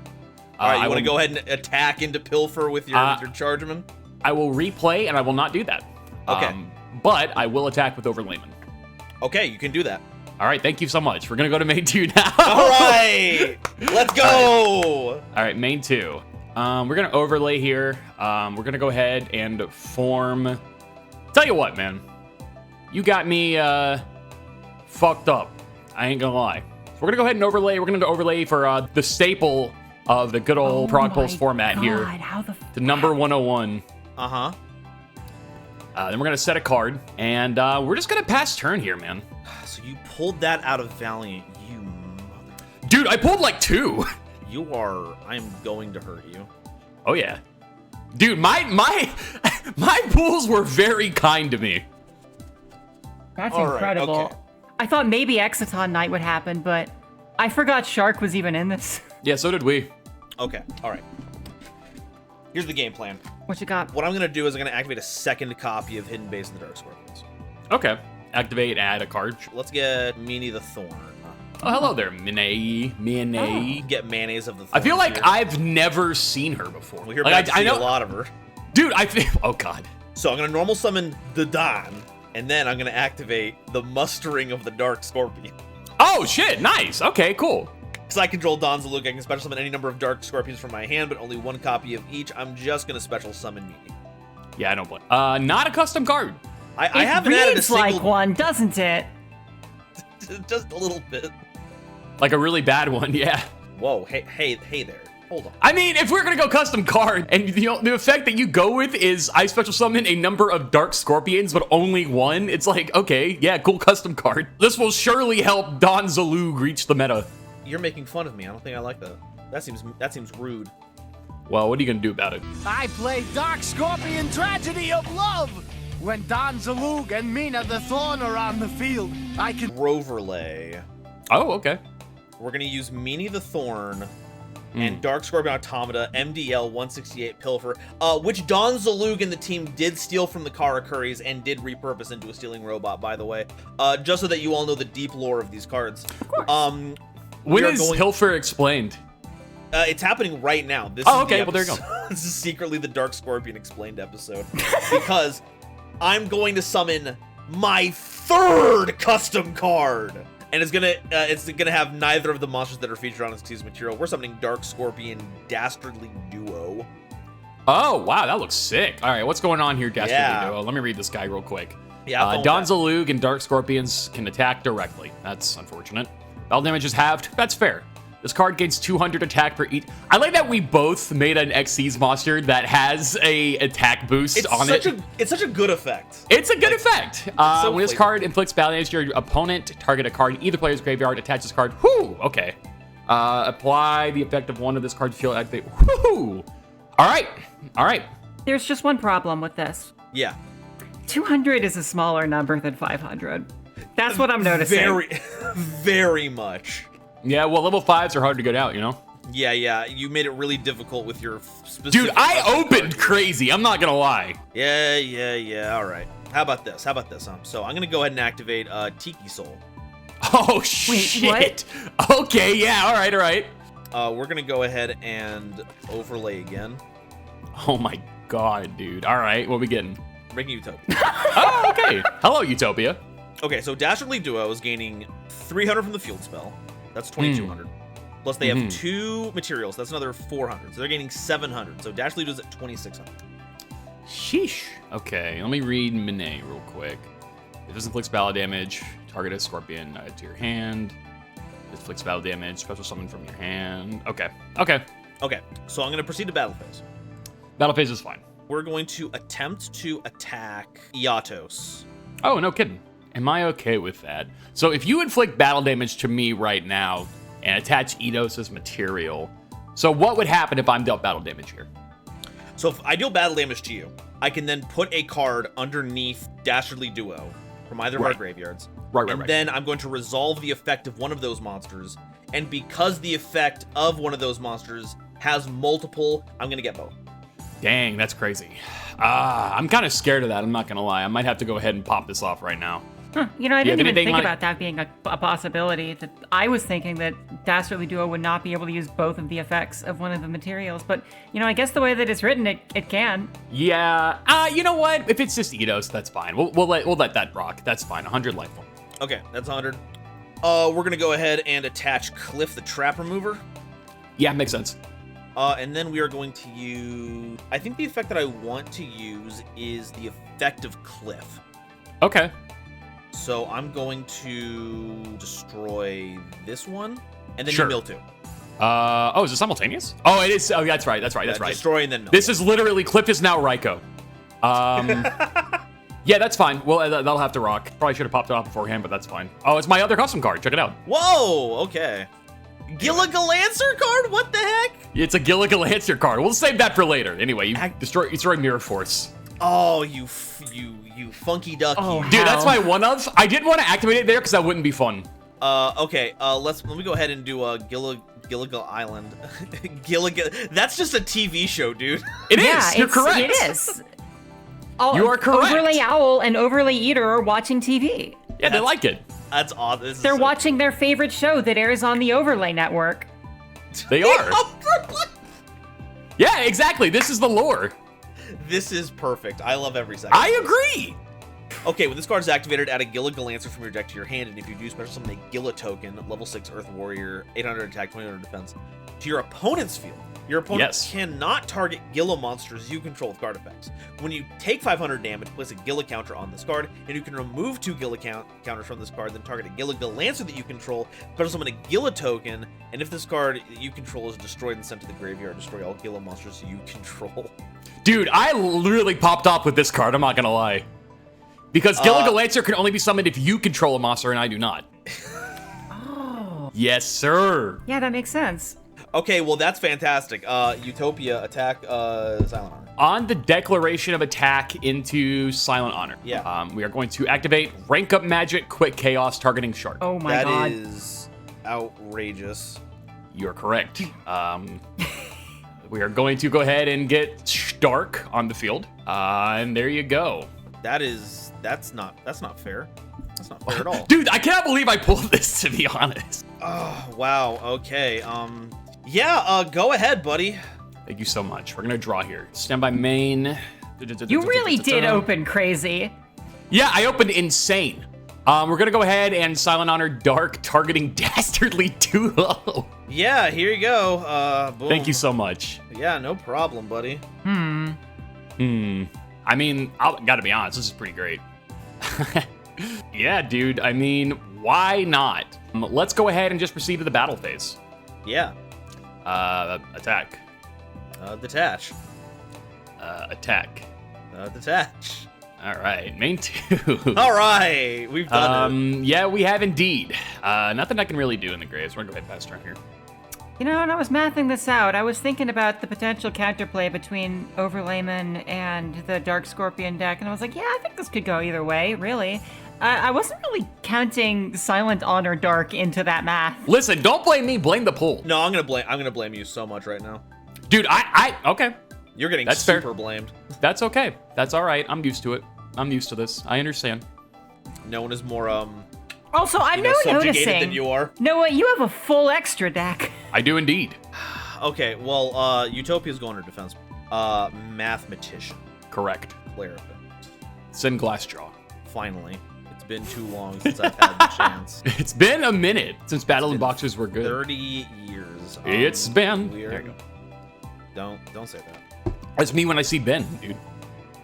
All right, you want to go ahead and attack into Pilfer with your Chargeman? I will replay, and I will not do that. Okay. But I will attack with Overlayman. Okay, you can do that. All right, thank you so much. We're going to go to main 2 now. All right, let's go. All right, main 2. We're going to overlay here. We're going to go ahead and form... Tell you what, man. You got me fucked up. I ain't going to lie. So we're going to go ahead and overlay. We're going to overlay for the staple of the good old Prog Pulse format here. How the The number 101. Uh-huh. Then we're going to set a card. And we're just going to pass turn here, man. So you pulled that out of Valiant, you mother... Dude, I pulled like 2. You are... I'm going to hurt you. Oh, yeah. Dude, my pools were very kind to me. That's All right, incredible. okay. I thought maybe Exciton Night would happen, but I forgot Shark was even in this. Yeah, so did we. Okay, all right. Here's the game plan. What you got? What I'm going to do is I'm going to activate a second copy of Hidden Base in the Dark Scorpions. Okay. Activate, add a card. Let's get Meanie the Thorn. Oh, hello there, Minnie. Get Mayonnaise of the Thorn. I feel like here. I've never seen her before. Well, you're Like, about to see a lot of her. Dude, I feel... Oh, God. So I'm going to normal summon the Don, and then I'm going to activate the Mustering of the Dark Scorpion. Oh, shit. Nice. Okay, cool. Because I control Don's Luke, I can special summon any number of Dark Scorpions from my hand, but only one copy of each. I'm just going to special summon Meanie. Yeah, I don't blame. Not a custom card. I It haven't added a reads single... like one, doesn't it? Just a little bit. Like a really bad one, yeah. Whoa, hey there. Hold on. I mean, if we're gonna go custom card, and the effect that you go with is I special summon a number of dark scorpions, but only one, it's like, okay, yeah, cool custom card. This will surely help Don Zalug reach the meta. You're making fun of me. I don't think I like that. That seems rude. Well, what are you gonna do about it? I play Dark Scorpion Tragedy of Love. When Don Zalug and Mina the Thorn are on the field, I can... Roverlay. Oh, okay. We're going to use Meanie the Thorn and Dark Scorpion Automata, MDL 168 Pilfer, which Don Zalug and the team did steal from the Karakuris and did repurpose into a stealing robot, by the way. Just so that you all know the deep lore of these cards. Of course. When is Pilfer explained? It's happening right now. This Oh, is okay, the well, there you go. episode- This is secretly the Dark Scorpion Explained episode. Because I'm going to summon my third custom card. And it's gonna have neither of the monsters that are featured on its material. We're summoning Dark Scorpion Dastardly Duo. Oh, wow, that looks sick. All right, what's going on here, Dastardly Yeah. Duo? Let me read this guy real quick. Yeah, Don Zalug and Dark Scorpions can attack directly. That's unfortunate. Battle damage is halved. That's fair. This card gains 200 attack per each. I like that we both made an Xyz monster that has a attack boost on it. It's such a good effect. It's a good effect. so When this flavorful. card inflicts battle damage to your opponent, target a card in either player's graveyard, attach this card. Whoo! Okay. Apply the effect of one of this card's field activate. Whoo! All right. All right. There's just one problem with this. Yeah. 200 is a smaller number than 500. That's what I'm noticing. Very much. Yeah, well, level 5s are hard to get out, you know? Yeah. You made it really difficult with your specific... Dude, I custom opened card. crazy. I'm not gonna lie. Yeah. All right. How about this? So I'm gonna go ahead and activate Tiki Soul. Oh, shit. Okay, yeah, all right. We're gonna go ahead and overlay again. Oh my god, dude. All right, what are we getting? Making Utopia. Oh, okay. Hello, Utopia. Okay, so Dastardly Duo is gaining 300 from the field spell. That's 2,200. Plus they have 2 materials. That's another 400. So they're gaining 700. So Dastardly Duo is at 2,600. Sheesh. Okay, let me read Mine real quick. If this inflicts battle damage, target a scorpion add to your hand. This inflicts battle damage, special summon from your hand. Okay. Okay, so I'm gonna proceed to battle phase. Battle phase is fine. We're going to attempt to attack Iatos. Oh, no kidding. Am I okay with that? So if you inflict battle damage to me right now and attach Eidos' material, so what would happen if I'm dealt battle damage here? So if I deal battle damage to you, I can then put a card underneath Dastardly Duo from either of our graveyards. Right. Then I'm going to resolve the effect of one of those monsters. And because the effect of one of those monsters has multiple, I'm going to get both. Dang, that's crazy. I'm kind of scared of that, I'm not going to lie. I might have to go ahead and pop this off right now. Huh. You know, I didn't even anything think like- about that being a possibility. I was thinking that Dastardly Duo would not be able to use both of the effects of one of the materials, but, you know, I guess the way that it's written, it can. Yeah, you know what? If it's just Eidos, that's fine. We'll let that rock. That's fine. 100 life point. Okay, that's 100. We're going to go ahead and attach Cliff the Trap Remover. Yeah, makes sense. And then we are going to use... I think the effect that I want to use is the effect of Cliff. Okay. So I'm going to destroy this one, and then Sure. you mill 2. Oh, is it simultaneous? Oh, it is. Oh, that's right. That's right. Destroy and then mill. This is literally Cliff is now Raiko. Yeah, that's fine. Well, that'll have to rock. Probably should have popped it off beforehand, but that's fine. Oh, it's my other custom card. Check it out. Whoa, okay. Gilligalancer card? What the heck? It's a Gilligalancer card. We'll save that for later. Anyway, you destroy Mirror Force. Oh, you funky duck. Oh, you. Dude, that's How? my one of. I didn't want to activate it there because that wouldn't be fun. Okay, let me go ahead and do Gilligal Island. That's just a TV show, dude. It is. Yeah, You're correct. It is. Oh, You are correct. Overlay Owl and Overlay Eater are watching TV. Yeah, they like it. That's awesome. This is They're so- watching their favorite show that airs on the Overlay Network. They are. Yeah, exactly. This is the lore. This is perfect. I love every second. I agree. Okay, when this card is activated, add a Gilligalancer from your deck to your hand, and if you do, special summon a Gilla token, level 6 Earth Warrior, 800 attack, 2000 defense, to your opponent's field. Your opponent Yes. cannot target Gila monsters you control with card effects. When you take 500 damage, place a Gila counter on this card, and you can remove 2 Gila counters from this card, then target a Gila Lancer that you control, special summon a Gila token, and if this card that you control is destroyed and sent to the graveyard, destroy all Gila monsters you control. Dude, I literally popped off with this card, I'm not gonna lie. Because Gilligan Lancer can only be summoned if you control a monster and I do not. Oh. Yes, sir. Yeah, that makes sense. Okay, well, that's fantastic. Utopia, attack Silent Honor. On the declaration of attack into Silent Honor, we are going to activate Rank Up Magic, Quick Chaos, targeting Shark. Oh my god. That is outrageous. You're correct. We are going to go ahead and get Stark on the field, and there you go. That's not fair. That's not fair at all. Dude, I cannot believe I pulled this, to be honest. Oh, wow. Okay. Yeah, go ahead, buddy. Thank you so much. We're gonna draw here. Stand by main. You really did open crazy. Yeah, I opened insane. We're gonna go ahead and Silent Honor Dark, targeting Dastardly Duel. Yeah, here you go. Boom. Thank you so much. Yeah, no problem, buddy. I mean, I gotta be honest, this is pretty great. Yeah, dude, I mean, why not? Let's go ahead and just proceed to the battle phase. Yeah. Attack. Detach. Attack. Detach. All right, main 2. All right, we've done it. Yeah, we have indeed. Nothing I can really do in the graves. We're gonna go ahead and pass turn here. You know, when I was mathing this out, I was thinking about the potential counterplay between Overlayman and the Dark Scorpion deck, and I was like, yeah, I think this could go either way, really. I wasn't really counting Silent Honor Dark into that math. Listen, don't blame me, blame the pool. No, I'm gonna blame you so much right now. Dude, okay. You're getting That's super fair. blamed. That's okay. That's all right. I'm used to it. I'm used to this. I understand. No one is more Also, I'm subjugated noticing. than you are. Noah, you have a full extra deck. I do indeed. Okay, well, Utopia's going to defense. Mathematician. Correct. Clarific. Send glass jaw. Finally. It's been too long since I've had the chance. It's been a minute since Battle and Boxers were good. 30 years. It's been. Weird. There you go. Don't say that. That's me when I see Ben, dude.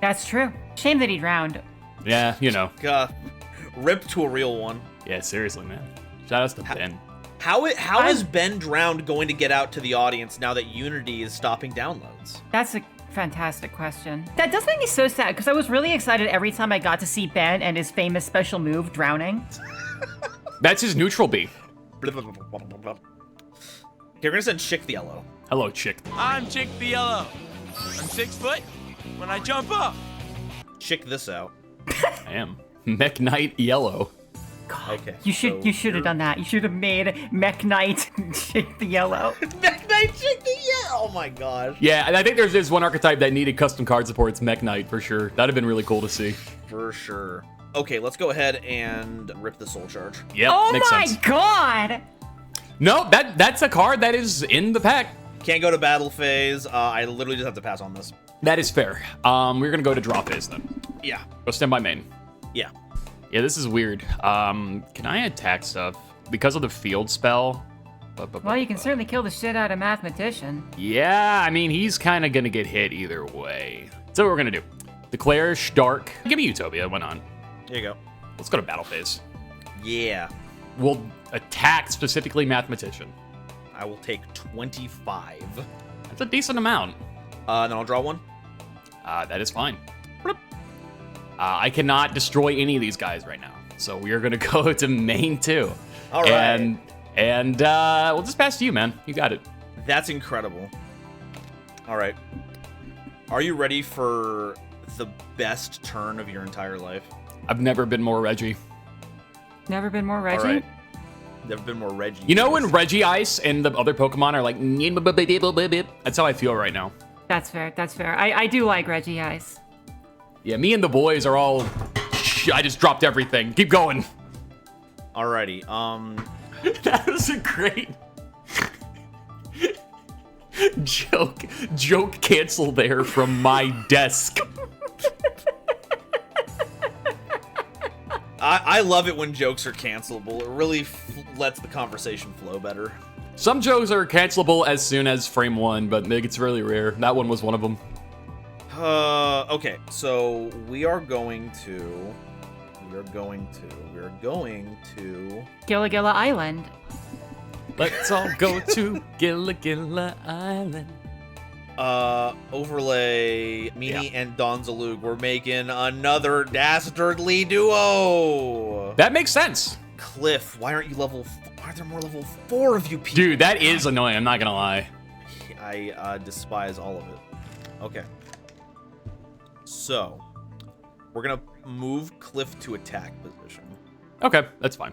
That's true. Shame that he drowned. Yeah, you know. God. Rip to a real one. Yeah, seriously, man. Shout outs to Ben. How is Ben Drowned going to get out to the audience now that Unity is stopping downloads? That's a fantastic question. That does make me so sad, because I was really excited every time I got to see Ben and his famous special move, drowning. That's his neutral B. Okay, we're gonna send Chick the Yellow. Hello, chick. I'm Chick the Yellow. I'm 6 foot. When I jump up, Chick this out. I am. Mech Knight Yellow. Okay. You should have done that. You should have made Mech Knight Chick the Yellow. Mech Knight Chick the Yellow. Oh my gosh. Yeah, and I think there's one archetype that needed custom card support. It's Mech Knight for sure. That'd have been really cool to see. For sure. Okay, let's go ahead and rip the Soul Charge. Yep, Oh makes my sense. god! No, that's a card that is in the pack. Can't go to battle phase. I literally just have to pass on this. That is fair. We're gonna go to draw phase then. Yeah. Go stand by main. Yeah. Yeah, this is weird. Can I attack stuff? Because of the field spell? Well, you can certainly kill the shit out of Mathematician. Yeah, I mean, he's kind of gonna get hit either way. So what we're gonna do. Declare Stark. Give me Utopia, why not? Here you go. Let's go to battle phase. Yeah. We'll attack specifically Mathematician. I will take 25. That's a decent amount. Then I'll draw one. That is fine. I cannot destroy any of these guys right now. So we are gonna go to main 2. All right. And we'll just pass to you, man. You got it. That's incredible. All right. Are you ready for the best turn of your entire life? I've never been more Reggie. Never been more Reggie? All right. Never been more Reggie. You know when Reggie Ice and the other Pokemon are like, that's how I feel right now. That's fair, that's fair. I do like Reggie Ice. Yeah, me and the boys are all, I just dropped everything. Keep going. Alrighty, That was a great joke cancel there from my desk. I love it when jokes are cancelable. It really lets the conversation flow better. Some jokes are cancelable as soon as frame 1, but it's really rare. That one was one of them. Okay, so we are going to Gilla Gilla Island. Let's all go to Gilla Gilla Island. Overlay Meanie and Don Zalug. We're making another dastardly duo. That makes sense. Cliff, why aren't you level? Why are there more level 4 of you people? Dude, that is annoying. I'm not gonna lie. I despise all of it. Okay. So, we're gonna move Cliff to attack position. Okay, that's fine.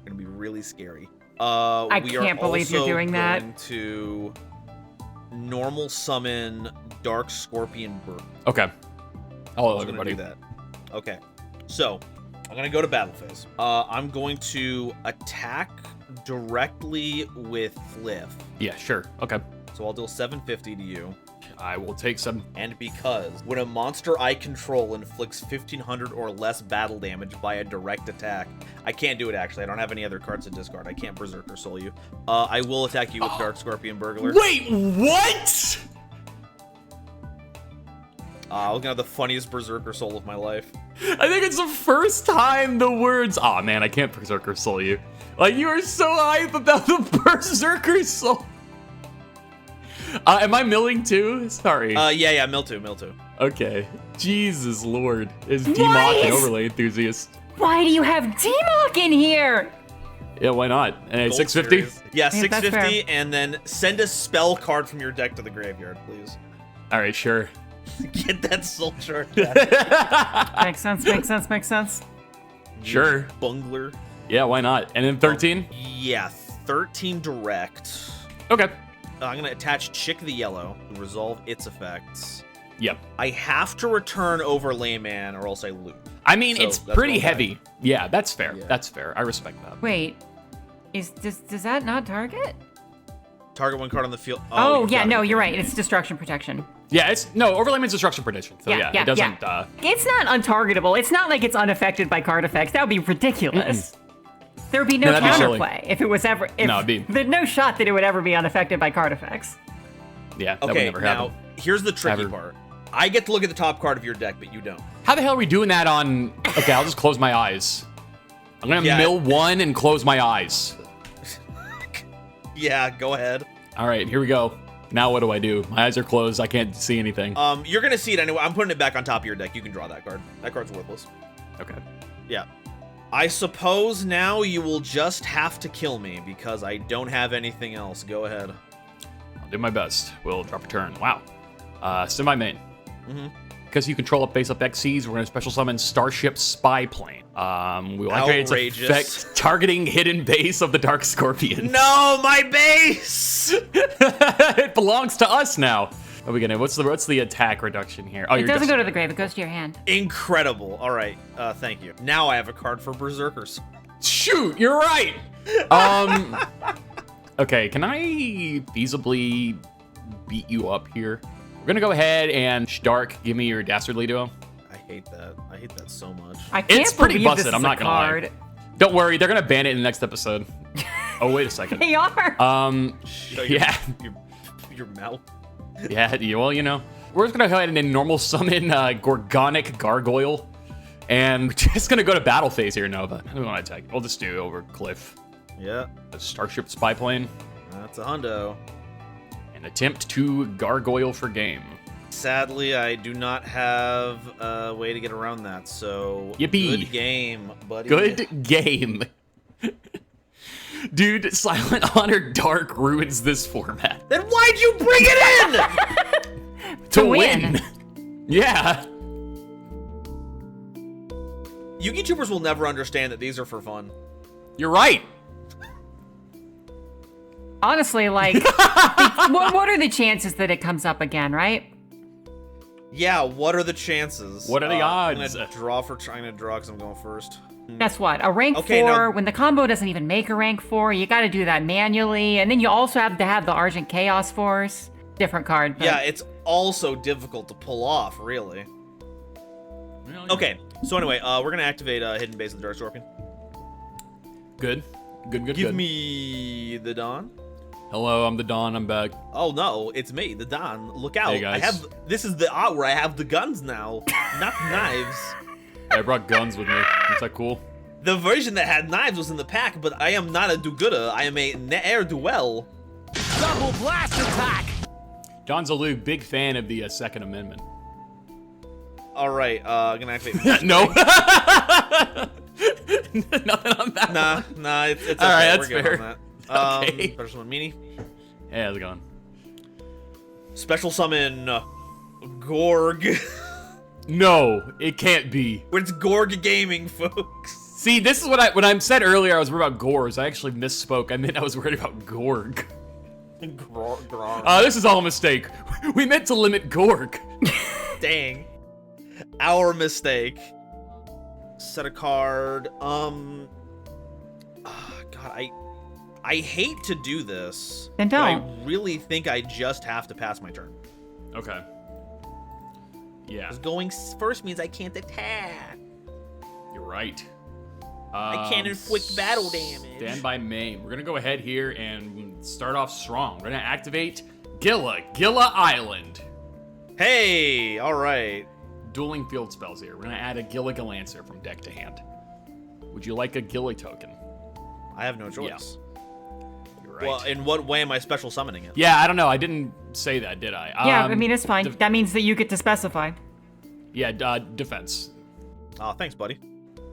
Gonna be really scary. I can't believe you're doing that. Going to normal summon Dark Scorpion Bird. Okay. Hello, I'm everybody. gonna do that. Okay. So, I'm gonna go to battle phase. I'm going to attack directly with Cliff. Yeah, sure. Okay. So I'll deal 750 to you. I will take some. And because when a monster I control inflicts 1500 or less battle damage by a direct attack, I can't do it actually. I don't have any other cards to discard. I can't Berserker Soul you. I will attack you with Dark Scorpion Burglar. Wait, what? I was gonna have the funniest Berserker Soul of my life. I think it's the first time the words, "Aw, man, I can't Berserker Soul you." Like, you are so hype about the Berserker Soul. Am I milling too? Sorry. Yeah, mill two. Okay. Jesus Lord. Is D-Mock an overlay enthusiast? Why do you have D-Mock in here? Yeah, why not? Gold 650? series. Yeah, that's 650, and then send a spell card from your deck to the graveyard, please. All right, sure. Get that soul shard back. Makes sense. Sure. Bungler. Yeah, why not? And then 13? Yeah, 13 direct. Okay. I'm gonna attach Chick the Yellow to resolve its effects. Yep. I have to return Overlay Man or else I lose. I mean, So it's that's pretty well heavy. Yeah, that's fair. Yeah. That's fair. I respect that. Wait, does that not target? Target one card on the field. Oh, you yeah, got no, it. you're right. It's destruction protection. Yeah, it's no overlayman's destruction prediction. So yeah, it doesn't. It's not untargetable. It's not like it's unaffected by card effects. That would be ridiculous. There would be no that'd be silly. counterplay if it was ever. No, it'd be- There's no shot that it would ever be unaffected by card effects. Yeah, that would Okay, never now happen. here's the tricky Ever. part. I get to look at the top card of your deck, but you don't. How the hell are we doing that on? Okay, I'll just close my eyes. I'm gonna Yeah. mill one and close my eyes. Yeah, go ahead. All right, here we go. Now what do I do? My eyes are closed. I can't see anything. You're gonna see it anyway. I'm putting it back on top of your deck. You can draw that card. That card's worthless. Okay. Yeah. I suppose now you will just have to kill me because I don't have anything else. Go ahead. I'll do my best. We'll drop a turn. Wow. Semi-main. Mm-hmm. Because you control up base up XCs, we're going to special summon Starship Spy Plane. We will activate its Outrageous. effect targeting hidden base of the Dark Scorpion. No, my base! It belongs to us now. Are we gonna? What's the attack reduction here? Oh, It doesn't go to the grave. It goes to your hand. Incredible. All right. Thank you. Now I have a card for Berserkers. Shoot, you're right. Okay, can I feasibly beat you up here? We're gonna go ahead and Dark, give me your Dastardly Duo. I hate that. I hate that so much. I can't It's pretty believe busted, this I'm is not a gonna lie. card. Don't worry, they're gonna ban it in the next episode. Oh, wait a second. They are. Shut Yeah. Your mouth. Yeah, well, you know. We're just gonna go ahead and normal summon Gorgonic Gargoyle. And we're just gonna go to battle phase here, Nova. I don't want to attack. We'll just do over Cliff. Yeah. A Starship Spy Plane. That's a hundo. And attempt to gargoyle for game. Sadly, I do not have a way to get around that, so Yippee. Good game, buddy. Good game. Dude, Silent Honor Dark ruins this format. Then why'd you bring it in? To win. Yeah. YUGITUBERS will never understand that these are for fun. You're right. Honestly, like, what are the chances that it comes up again, right? Yeah, what are the chances? What are the odds? I'm gonna draw because I'm going first. That's what, a rank Okay, 4, now- when the combo doesn't even make a rank 4, you gotta do that manually, and then you also have to have the Argent Chaos Force. Different card. But Yeah, it's also difficult to pull off, really. Okay, so anyway, we're gonna activate Hidden Base of the Dark Scorpion. Good. Good. Give me the Dawn. Hello, I'm the Don. I'm back. Oh no, it's me, the Don. Look out! Hey, guys. This is the art where I have the guns now, not knives. I brought guns with me. Is that cool? The version that had knives was in the pack, but I am not a do-gooder. I am a ne'er Duel. Double blast attack! Don Zalug, big fan of the Second Amendment. All right, gonna activate. No. Nothing on that. Nah, it's okay. All right, We're that's good fair. on that. Okay. Special summon Meanie. Hey, how's it going? Special summon Gorg. No, it can't be. It's Gorg Gaming, folks. See, this is what when I said earlier I was worried about Gores. I actually misspoke. I meant I was worried about Gorg. This is all a mistake. We meant to limit Gorg. Dang. Our mistake. Set a card. God, I hate to do this. Then but I don't. really think I just have to pass my turn. Okay. Yeah, Because going first means I can't attack. you're right. I can't inflict battle damage. Stand by main. We're gonna go ahead here and start off strong. We're gonna activate Gilla Island. Hey, all right. Dueling field spells here. We're gonna add a Gilla Galancer from deck to hand. Would you like a Gilla token? I have no choice. You're right. Well, in what way am I special summoning it? Yeah, I don't know. I didn't say that, did I? Yeah, I mean, it's fine. That means that you get to specify. Yeah, defense. Oh, thanks, buddy.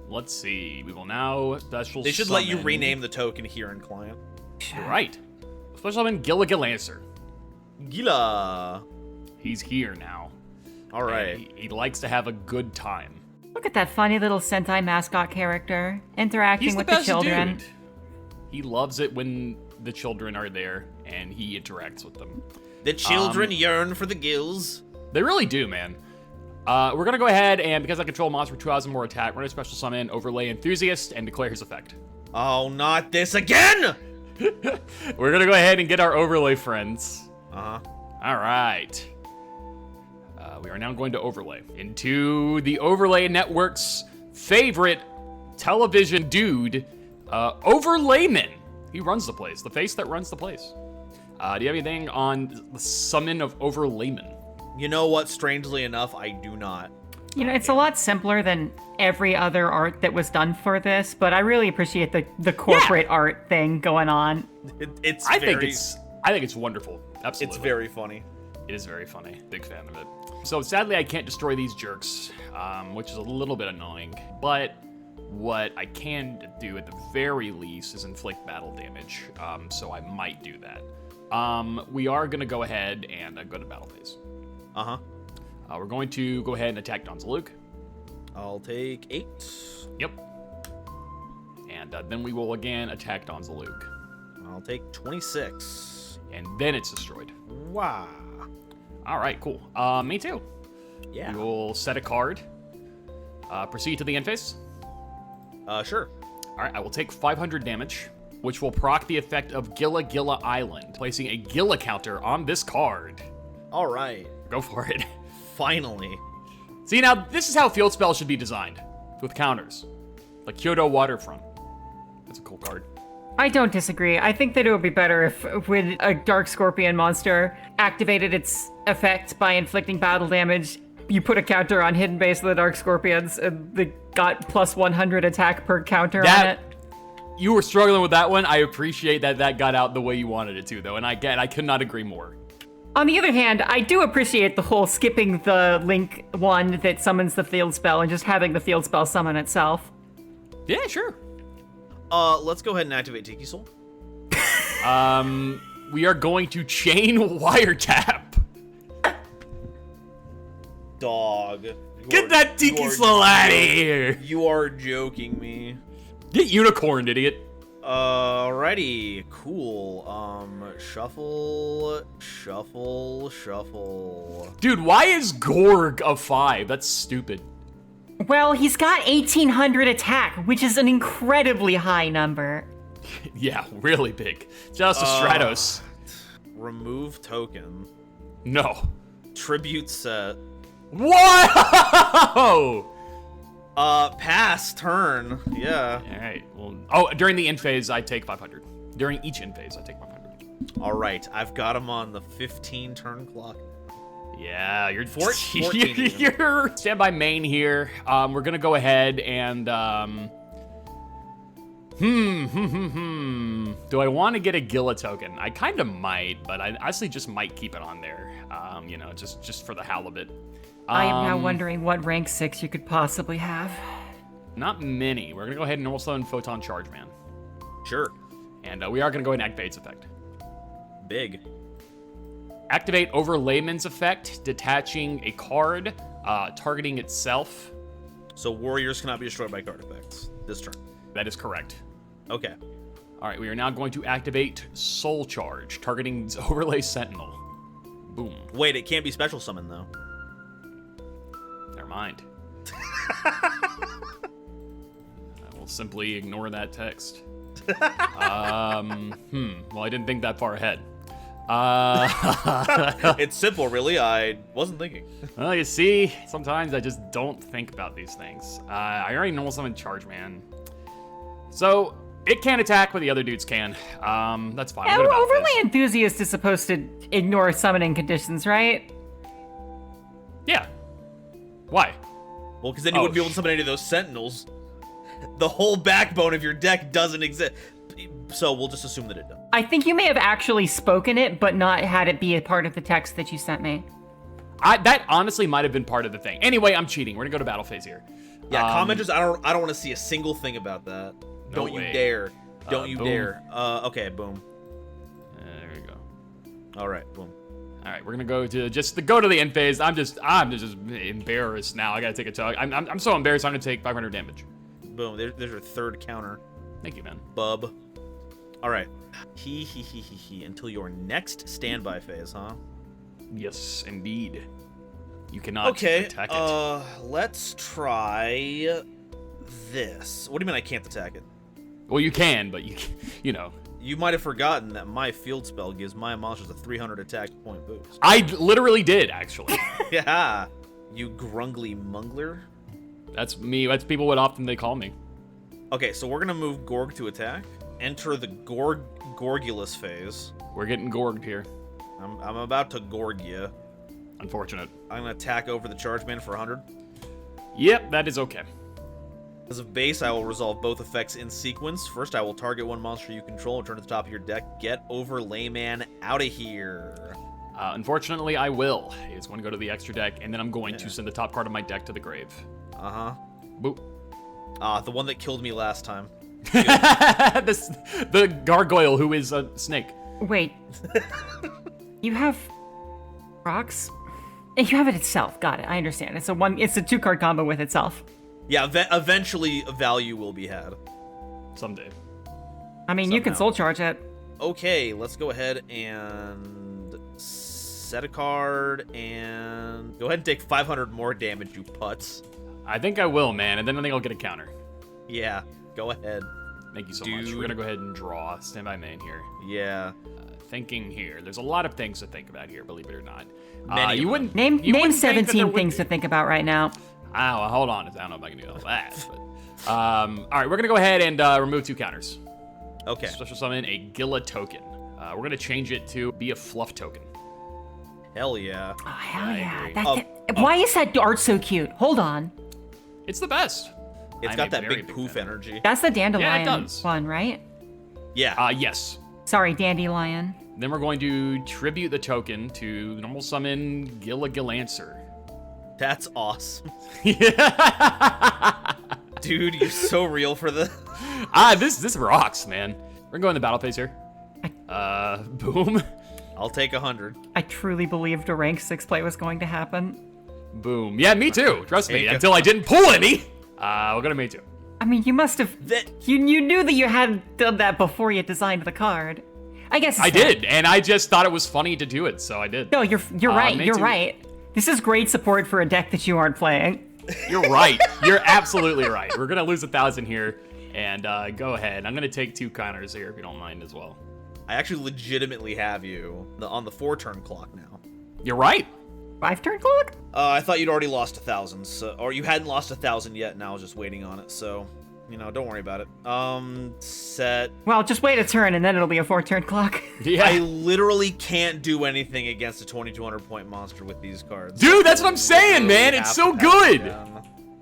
Let's see. We will now special They should let you summon- rename the token here in client. You're right. Special summon Gilla Galancer. Gila. He's here now. All right. And he likes to have a good time. Look at that funny little Sentai mascot character interacting He's with the best children. dude. He loves it when the children are there and he interacts with them. The children yearn for the gills. They really do, man. We're gonna go ahead and because I control monster for 2,000 more attack, we're gonna special summon Overlay Enthusiast and declare his effect. Oh, not this again! We're gonna go ahead and get our overlay friends. Uh-huh. All right. We are now going to overlay into the Overlay Network's favorite television dude, Overlayman. He runs the place, the face that runs the place. Do you have anything on the summon of Overlayman? You know what? Strangely enough, I do not. You know, it's a lot simpler than every other art that was done for this, but I really appreciate the corporate art thing going on. I think it's wonderful. Absolutely. It's very funny. It is very funny. Big fan of it. So sadly, I can't destroy these jerks, which is a little bit annoying. But what I can do at the very least is inflict battle damage. So I might do that. We are going to go ahead and go to battle phase. Uh-huh. We're going to go ahead and attack Don Zalug. I'll take 8. Yep. And then we will again attack Don Zalug. I'll take 26. And then it's destroyed. Wow. All right, cool. Me too. Yeah. We will set a card. Proceed to the end phase. Sure. All right, I will take 500 damage, which will proc the effect of Gilla Island, placing a Gilla counter on this card. All right. Go for it. Finally. See, now, this is how field spells should be designed, with counters. Like Kyoto Waterfront. That's a cool card. I don't disagree. I think that it would be better if when a Dark Scorpion monster activated its effect by inflicting battle damage, you put a counter on hidden base of the Dark Scorpions and they got plus 100 attack per counter on it. You were struggling with that one. I appreciate that got out the way you wanted it to, though, and I could not agree more. On the other hand, I do appreciate the whole skipping the link one that summons the field spell and just having the field spell summon itself. Yeah, sure. Let's go ahead and activate Tiki Soul. We are going to chain wiretap. Dog. Get that Tiki Soul out of here. You are joking me. Get unicorned, idiot. Alrighty, cool. Shuffle. Dude, why is Gorg a 5? That's stupid. Well, he's got 1,800 attack, which is an incredibly high number. Yeah, really big. Just a Stratos. Remove token. No. Tribute set. Whoa! Pass turn. Yeah. All right. Well, during the end phase, I take 500. During each end phase, I take 500. All right, I've got him on the 15 turn clock. Yeah, you're 14. You're standby main here. We're gonna go ahead and Do I want to get a Gila token? I kind of might, but I honestly just might keep it on there. You know, just for the halibut. I am now wondering what rank 6 you could possibly have. Not many. We're gonna go ahead and normal summon Photon Charge Man. Sure. And we are gonna go ahead and activate its effect. Big. Activate Overlayman's effect, detaching a card, targeting itself. So warriors cannot be destroyed by card effects this turn. That is correct. Okay. All right, we are now going to activate Soul Charge, targeting Overlay Sentinel. Boom. Wait, it can't be special summon though. Never mind. I will simply ignore that text. Well, I didn't think that far ahead. It's simple, really. I wasn't thinking. Well, you see, sometimes I just don't think about these things. I already normal summon Charge Man. So, it can't attack, but the other dudes can. That's fine. Yeah, Overlay Enthusiast is supposed to ignore summoning conditions, right? Yeah. Why? Well, because then you wouldn't be able to summon any of those sentinels. The whole backbone of your deck doesn't exist. So we'll just assume that it does. I think you may have actually spoken it, but not had it be a part of the text that you sent me. That honestly might have been part of the thing. Anyway, I'm cheating. We're gonna go to battle phase here. Yeah, commenters, I don't want to see a single thing about that. No Don't way. you dare. Don't you Boom. dare. Okay, boom. There we go. All right, boom. All right, we're gonna go to go to the end phase. I'm just embarrassed now. I gotta take a tug. I'm so embarrassed. I'm gonna take 500 damage. Boom. There's your third counter. Thank you, man. Bub. All right. Until your next standby phase, huh? Yes, indeed. You cannot attack it. Let's try this. What do you mean I can't attack it? Well, you can, but you know. You might have forgotten that my field spell gives my monsters a 300 attack point boost. I literally did, actually. Yeah. You grungly mungler. That's me. That's people what often they call me. Okay, so we're gonna move Gorg to attack. Enter the Gorgulus phase. We're getting gorged here. I'm about to Gorg you. Unfortunate. I'm gonna attack over the charge man for 100. Yep, that is okay. As of base, I will resolve both effects in sequence. First, I will target one monster you control and turn to the top of your deck. Get Overlayman out of here. Unfortunately, I will. It's going to go to the extra deck, and then I'm going to send the top card of my deck to the grave. Uh-huh. Boop. The one that killed me last time. The gargoyle who is a snake. Wait. You have rocks? You have it itself. Got it. I understand. It's a 2-card combo with itself. Yeah, eventually a value will be had. Someday. I mean, you can soul charge it. Okay, let's go ahead and set a card and go ahead and take 500 more damage, you putz. I think I will, man, and then I think I'll get a counter. Yeah, go ahead. Thank you so much. We're gonna go ahead and draw. Stand by main here. Yeah. Thinking here. There's a lot of things to think about here, believe it or not. Many you of wouldn't Name you wouldn't think that there 17 would things be. to think about right now. Oh, well, hold on. I don't know if I can do all that. But, all right, we're gonna go ahead and remove 2 counters. Okay. Special summon a Gila token. We're gonna change it to be a fluff token. Hell yeah. Oh, hell I yeah. agree. Why is that art so cute? Hold on. It's the best. It's I'm got a that very big poof fan. energy. That's the dandelion does. one, right? Yeah. Yes. Sorry, dandelion. Then we're going to tribute the token to normal summon Gila Gilancer. That's awesome. Dude, you're so real for this. This rocks, man. We're going to battle phase here. Boom. I'll take 100. I truly believed a rank 6 play was going to happen. Boom. Yeah, me too. Trust me. There you go. Until I didn't pull any. We'll go to me too. I mean, you must have... You knew that you had done that before you designed the card. I guess it's I fine. did, and I just thought it was funny to do it, so I did. No, you're right. me You're too. right. This is great support for a deck that you aren't playing. You're right. You're absolutely right. We're gonna lose 1,000 here, and go ahead. I'm gonna take 2 counters here if you don't mind as well. I actually legitimately have you on the 4-turn clock now. You're right. 5-turn clock? I thought you'd already lost 1,000, so, or you hadn't lost 1,000 yet, and I was just waiting on it, so... You know, don't worry about it. Set. Well, just wait a turn and then it'll be a 4-turn clock. Yeah. I literally can't do anything against a 2200 point monster with these cards. Dude, that's what I'm saying, man. It's so good.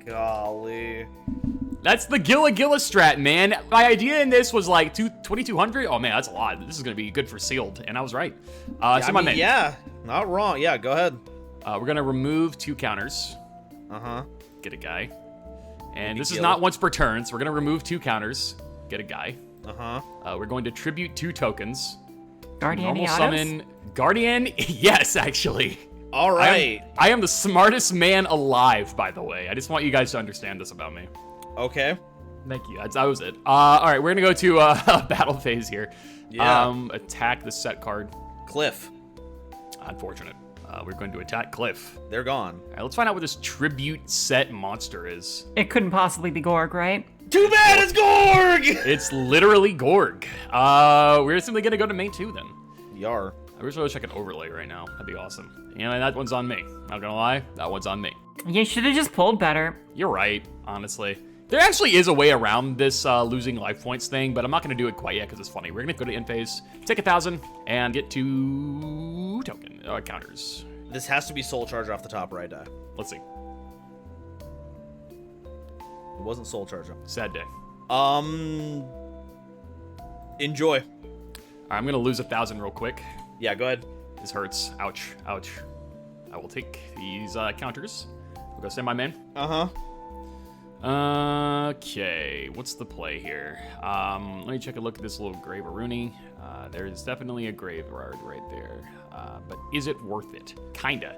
Golly. That's the Gilla strat, man. My idea in this was like 2200. Oh man, that's a lot. This is gonna be good for sealed, and I was right. Yeah, not wrong. Yeah, go ahead. We're gonna remove 2 counters. Get a guy. And this is not once per turn, so we're gonna remove 2 counters. Get a guy. We're going to tribute 2 tokens. Guardian Normal summon Guardian. Yes, actually. All right. I am the smartest man alive, by the way. I just want you guys to understand this about me. Okay. Thank you. That was it. All right, we're gonna go to battle phase here. Yeah. Attack the set card. Cliff. Unfortunate. We're going to attack Cliff. They're gone. All right, let's find out what this tribute set monster is. It couldn't possibly be Gorg, right? Too bad it's Gorg! It's literally Gorg. We're simply gonna go to main 2 then. Yar. I wish I could overlay right now. That'd be awesome. You know, that one's on me. Not gonna lie, that one's on me. You should have just pulled better. You're right, honestly. There actually is a way around this losing life points thing, but I'm not gonna do it quite yet because it's funny. We're gonna go to end phase, take 1,000, and get 2 token counters. This has to be soul charge off the top right die. Let's see. It wasn't soul charge. Sad day. Enjoy. All right, I'm gonna lose 1,000 real quick. Yeah, go ahead. This hurts. Ouch. Ouch. I will take these counters. We'll go send my men. Okay, what's the play here? Let me check a look at this little grave Rooney. There's definitely a graveyard right there. But is it worth it? Kinda.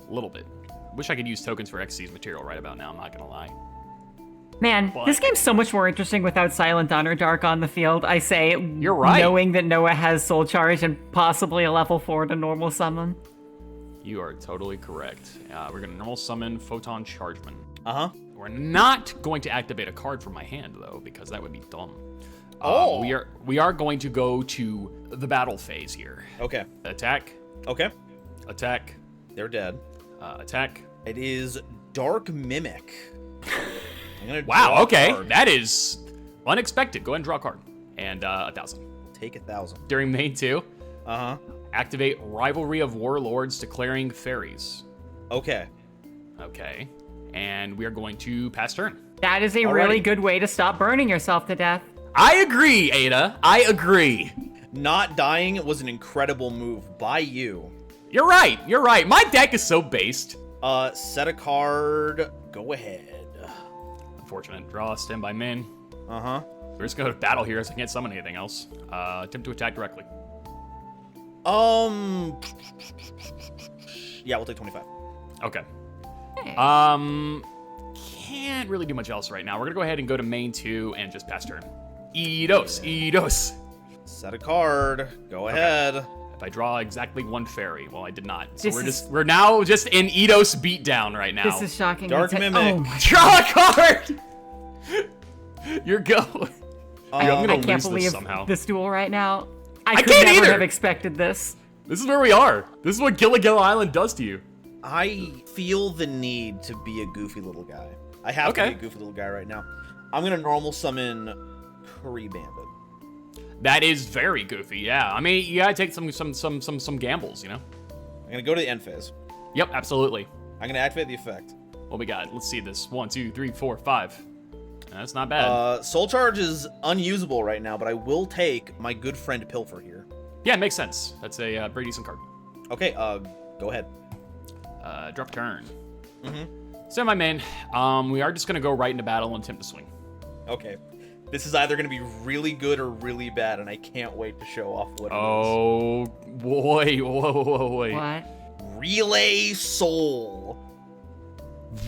A little bit. Wish I could use tokens for XC's material right about now, I'm not gonna lie. Man, But- this game's so much more interesting without Silent Honor Dark on the field, I say. You're right. Knowing that Noah has Soul Charge and possibly a level 4 to normal summon. You are totally correct. We're gonna normal summon Photon Chargeman. We're not going to activate a card from my hand though, because that would be dumb. We are going to go to the battle phase here. Okay. Attack. Okay. Attack. They're dead. Attack. It is Dark Mimic. I'm gonna Wow, draw a okay. card. That is unexpected. Go ahead and draw a card. And 1,000. Take 1,000. During main 2, activate Rivalry of Warlords, declaring fairies. Okay. Okay. And we are going to pass turn. That is a really good way to stop burning yourself to death. I agree, Ada. I agree. Not dying was an incredible move by you. You're right. You're right. My deck is so based. Set a card. Go ahead. Unfortunate. Draw, stand by min. Uh-huh. We're just going to battle here as I can't summon anything else. Attempt to attack directly. Yeah, we'll take 25. Okay. Can't really do much else right now. We're gonna go ahead and go to main 2 and just pass turn. Eidos, Eidos. Set a card. Go ahead. If I draw exactly 1 fairy, well, I did not. So This we're now just in Eidos beatdown right now. This is shocking. Dark Mimic. Oh my Draw a card. You're go. I'm I gonna can't lose believe this somehow. this duel right now. I could can't never either. have expected this. This is where we are. This is what Gilla Island does to you. I feel the need to be a goofy little guy. I have to be a goofy little guy right now. I'm gonna normal summon Curry Bandit. That is very goofy. Yeah. I mean, you gotta take some gambles, you know. I'm gonna go to the end phase. Yep, absolutely. I'm gonna activate the effect. What we got? Let's see this. 1, 2, 3, 4, 5. That's not bad. Soul Charge is unusable right now, but I will take my good friend Pilfer here. Yeah, it makes sense. That's a pretty decent card. Okay, go ahead. Drop turn. So my main, we are just gonna go right into battle and attempt to swing. Okay. This is either gonna be really good or really bad, and I can't wait to show off what it is. Oh boy, whoa, wait. What? Relay Soul.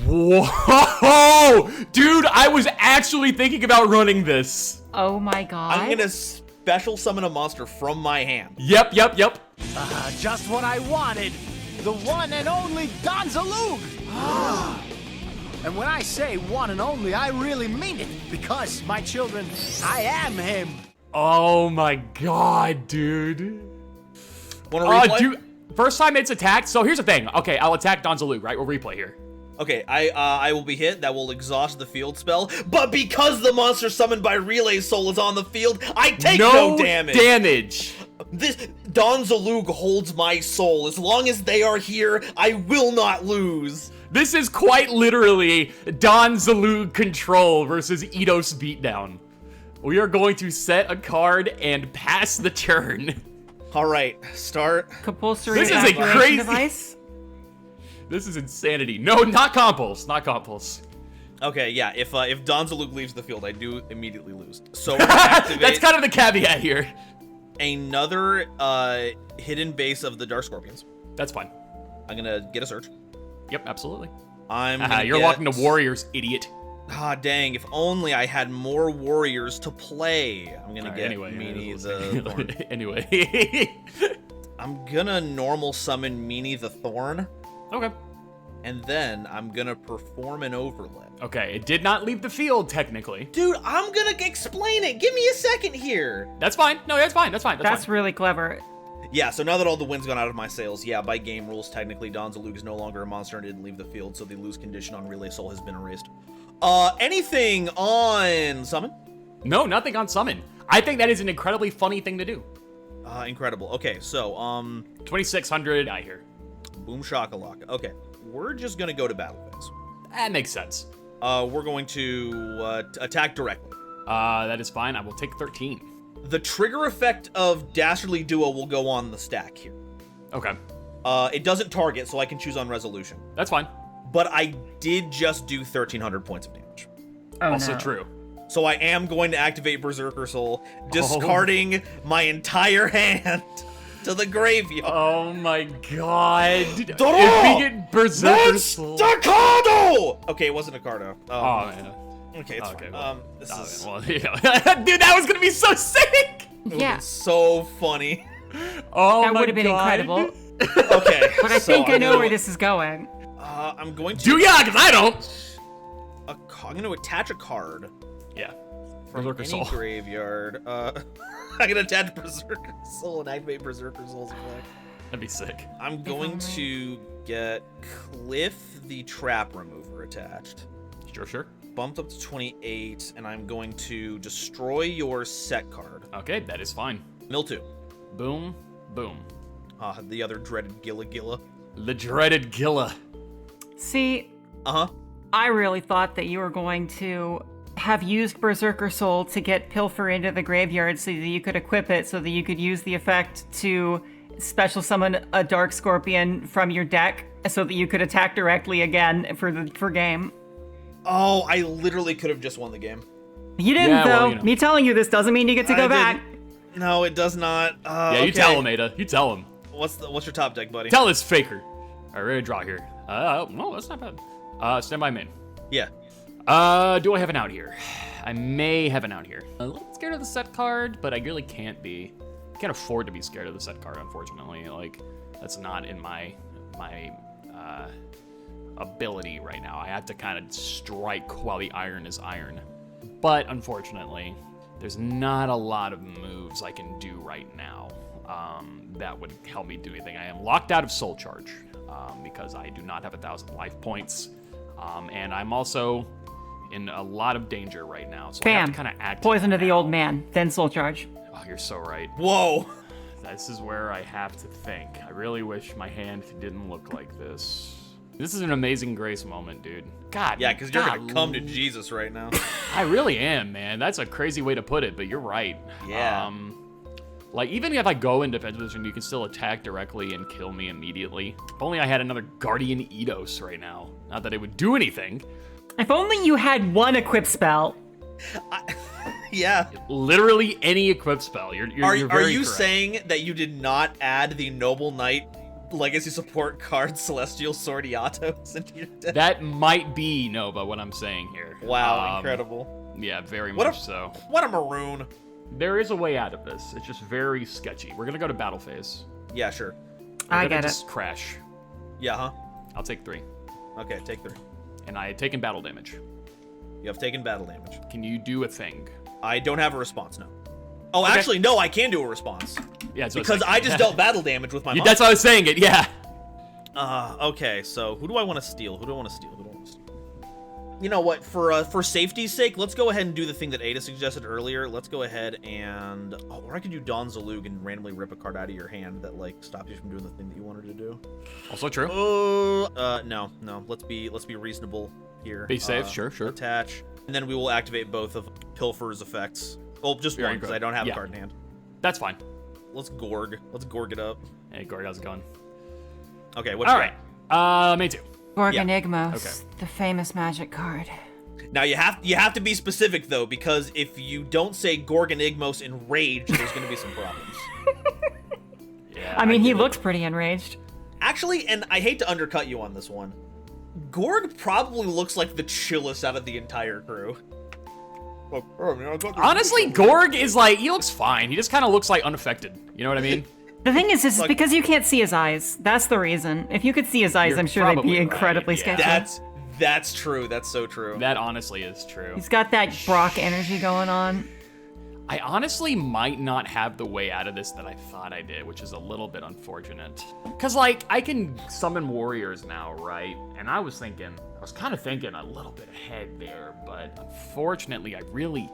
Whoa, dude, I was actually thinking about running this. Oh my god. I'm gonna special summon a monster from my hand. Yep. Just what I wanted. The one and only Donzalug. And when I say one and only, I really mean it. Because, my children, I am him. Oh my god, dude. Wanna replay? Dude, first time it's attacked. So here's the thing. Okay, I'll attack Donzalug, right? We'll replay here. Okay, I will be hit. That will exhaust the field spell. But because the monster summoned by Relay Soul is on the field, I take no damage. This Donzalug holds my soul. As long as they are here, I will not lose. This is quite literally Donzalug control versus Eidos beatdown. We are going to set a card and pass the turn. All right, start. Compulsory This is a activation crazy- device? This is insanity. No, not compulse. Not compulse. Okay, yeah. If Donzalug leaves the field, I do immediately lose. So we're gonna activate That's kind of the caveat here. another hidden base of the Dark Scorpions. That's fine. I'm gonna get a search. Yep, absolutely. You're walking to warriors, idiot. Ah, dang, if only I had more warriors to play. I'm gonna get Meanie the Thorn. Anyway. I'm gonna normal summon Meanie the Thorn, Okay. and then I'm gonna perform an overlay. Okay, it did not leave the field, technically. Dude, I'm gonna explain it. Give me a second here. That's fine. No, that's fine. That's fine. That's fine. really clever. Yeah, so now that all the wind's gone out of my sails, yeah, by game rules, technically, Donzalug is no longer a monster and didn't leave the field, so the lose condition on Relay Soul has been erased. Anything on summon? No, nothing on summon. I think that is an incredibly funny thing to do. Incredible. Okay, so, 2600 I hear. boom shakalaka. Okay, we're just gonna go to battle phase. That makes sense. We're going to attack directly. That is fine. I will take 13. The trigger effect of Dastardly Duo will go on the stack here. Okay. It doesn't target, so I can choose on resolution. That's fine. But I did just do 1,300 points of damage. Oh, Also no. true. So I am going to activate Berserker Soul, discarding my entire hand to the graveyard. Oh my god. Draw! If we get Berserker Soul. Staccato! Okay, it wasn't a Cardo. Oh, man. Okay, it's Okay, fine. well, This oh, is well, yeah. Dude, that was gonna be so sick! Yeah, so funny. Oh that my would have been god. incredible. Okay, But I think I know where this is going. I'm going to. Do ya? Because I don't. I'm going to attach a card Yeah. from Berserker any Soul. graveyard. I'm going to attach Berserker Soul and activate Berserker Soul's effect. That'd be sick. I'm going to get Cliff the Trap Remover attached. Sure. Bumped up to 28, and I'm going to destroy your set card. Okay, that is fine. Mill 2. Boom, boom. The other dreaded Gilla. The dreaded Gilla. See, Uh-huh. I really thought that you were going to have used Berserker Soul to get Pilfer into the graveyard so that you could equip it so that you could use the effect to special summon a Dark Scorpion from your deck so that you could attack directly again for game. Oh, I literally could have just won the game. You didn't, Yeah, though. well, you know. Me telling you this doesn't mean you get to go I back. didn't. No, it does not. Yeah, you okay. tell him, Ada. You tell him. What's your top deck, buddy? Tell this faker. Alright, we're gonna draw here. No, that's not bad. Stand by main. Yeah. Do I have an out here? I may have an out here. A little scared of the set card, but I really can't be. Can't afford to be scared of the set card, unfortunately. Like, that's not in my ability right now. I have to kind of strike while the iron is iron. But unfortunately, there's not a lot of moves I can do right now that would help me do anything. I am locked out of Soul Charge because I do not have 1,000 life points. And I'm also in a lot of danger right now. So I have Bam. to kind of act Poison to the now. old man, then Soul Charge. Oh, you're so right. Whoa. This is where I have to think. I really wish my hand didn't look like this. This is an amazing grace moment, dude. God. Yeah, because you're gonna God, come to Jesus right now. I really am, man. That's a crazy way to put it, but you're right. Yeah. Like, even if I go in defense position, you can still attack directly and kill me immediately. If only I had another Guardian Eidos right now. Not that it would do anything. If only you had one equip spell. Yeah. Literally any equip spell. You're Are very you correct. saying that you did not add the Noble Knight Legacy support card Celestial Sordiatos into your deck? That might be, Nova, what I'm saying here. Wow, incredible. Yeah, very What much a- so. What a maroon. There is a way out of this. It's just very sketchy. We're gonna go to battle phase. Yeah, sure. We're I gonna get it. just crash. Yeah, huh? I'll take 3. Okay, take 3. And I had taken battle damage. You have taken battle damage. Can you do a thing? I don't have a response, no. Oh, actually, no, I can do a response. Yeah, that's what Because was I just dealt battle damage with my Yeah, monster. that's why I was saying it, yeah. Okay, so who do I want to steal? Who do I want to steal? You know what? For safety's sake, let's go ahead and do the thing that Ada suggested earlier. Let's go ahead and or I could do Don Zalug and randomly rip a card out of your hand that like stops you from doing the thing that you wanted to do. Also true. No. Let's be reasonable here. Be safe. Sure. Attach, and then we will activate both of Pilfer's effects. Well, just one because I don't have a card in hand. That's fine. Let's Gorg. Let's Gorg it up. Hey, Gorg, how's it going? Okay. What's all right? Me too. Gorgonigmos, Okay. the famous magic card. Now you have to be specific though, because if you don't say Gorgonigmos enraged, there's going to be some problems. Yeah. I mean, he looks pretty enraged. Actually, and I hate to undercut you on this one, Gorg probably looks like the chillest out of the entire crew. Honestly, Gorg is like, he looks fine. He just kind of looks like unaffected. You know what I mean? The thing is, it's Like- because you can't see his eyes. That's the reason. If you could see his eyes, You're I'm sure they'd probably be right, incredibly yeah. sketchy. That's true. That's so true. That honestly is true. He's got that Brock energy going on. I honestly might not have the way out of this that I thought I did, which is a little bit unfortunate. Because, like, I can summon warriors now, right? And I was kind of thinking a little bit ahead there, but unfortunately, I really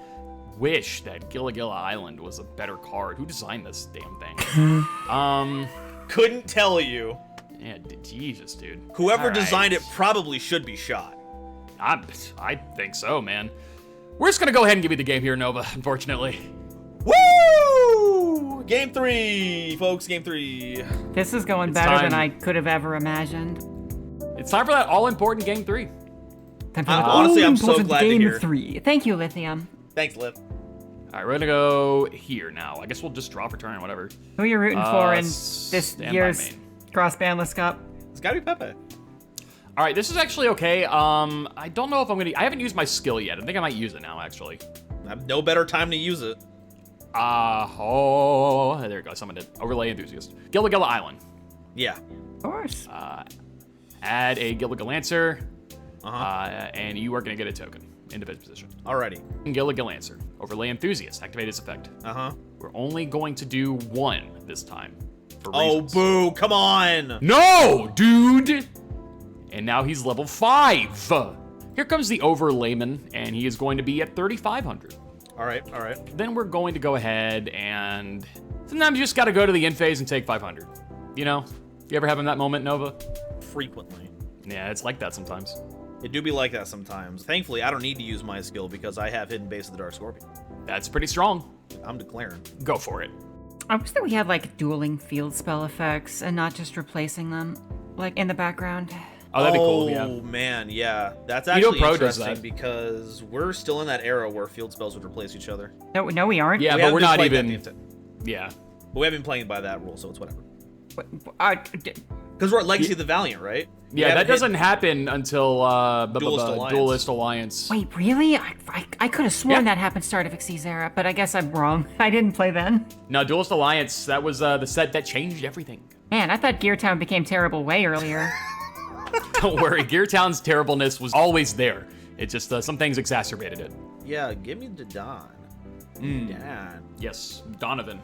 wish that Gilligilla Island was a better card. Who designed this damn thing? Couldn't tell you. Yeah, Jesus, dude. Whoever All right. designed it probably should be shot. I think so, man. We're just gonna go ahead and give you the game here, Nova, unfortunately. Woo! Game 3, folks. Game 3. This is going It's better than time. I could have ever imagined. It's time for that all-important game 3. Time for Honestly, I'm so all-important glad to game hear. 3. Thank you, Lithium. Thanks, Lip. All right, we're gonna go here now. I guess we'll just draw for turn, whatever. Who are you rooting for in this stand by year's main. Cross-Bandless Cup? It's gotta be Pepe. All right, this is actually okay. I don't know if I haven't used my skill yet. I think I might use it now, actually. I have no better time to use it. There we go. Summoned it. Overlay Enthusiast. Gilligilla Island. Yeah. Of course. Add a Gilligal Lancer, Uh-huh. and you are going to get a token. Into bid position. Alrighty. Gilligal Lancer. Overlay Enthusiast. Activate its effect. Uh-huh. We're only going to do one this time. For Oh, reasons. boo. Come on. No, dude! And now he's level 5. Here comes the Overlayman, and he is going to be at 3,500. Alright. Then we're going to go ahead and sometimes you just got to go to the end phase and take 500. You know? You ever having that moment, Nova? Frequently. Yeah, it's like that sometimes. It do be like that sometimes. Thankfully, I don't need to use my skill because I have Hidden Base of the Dark Scorpion. That's pretty strong. I'm declaring. Go for it. I wish that we had like dueling field spell effects and not just replacing them, like in the background. Oh, that'd be cool, yeah. Oh, man, yeah. That's Edo actually Pro does interesting that. because we're still in that era where field spells would replace each other. No, we aren't. Yeah, We but haven't we're been not playing that even... the entire- Yeah. But we haven't been playing by that rule, so it's whatever. Uh, Because we're at Legacy of the Valiant, right? We Yeah, that haven't hit- doesn't happen until Duelist Alliance. Duelist Alliance. Wait, really? I could have sworn Yeah. that happened start of Xyz era, but I guess I'm wrong. I didn't play then. No, Duelist Alliance, that was the set that changed everything. Man, I thought Gear Town became terrible way earlier. Don't worry, Gear Town's terribleness was always there. It just, some things exacerbated it. Yeah, give me the Don. Don. Yes, Donovan,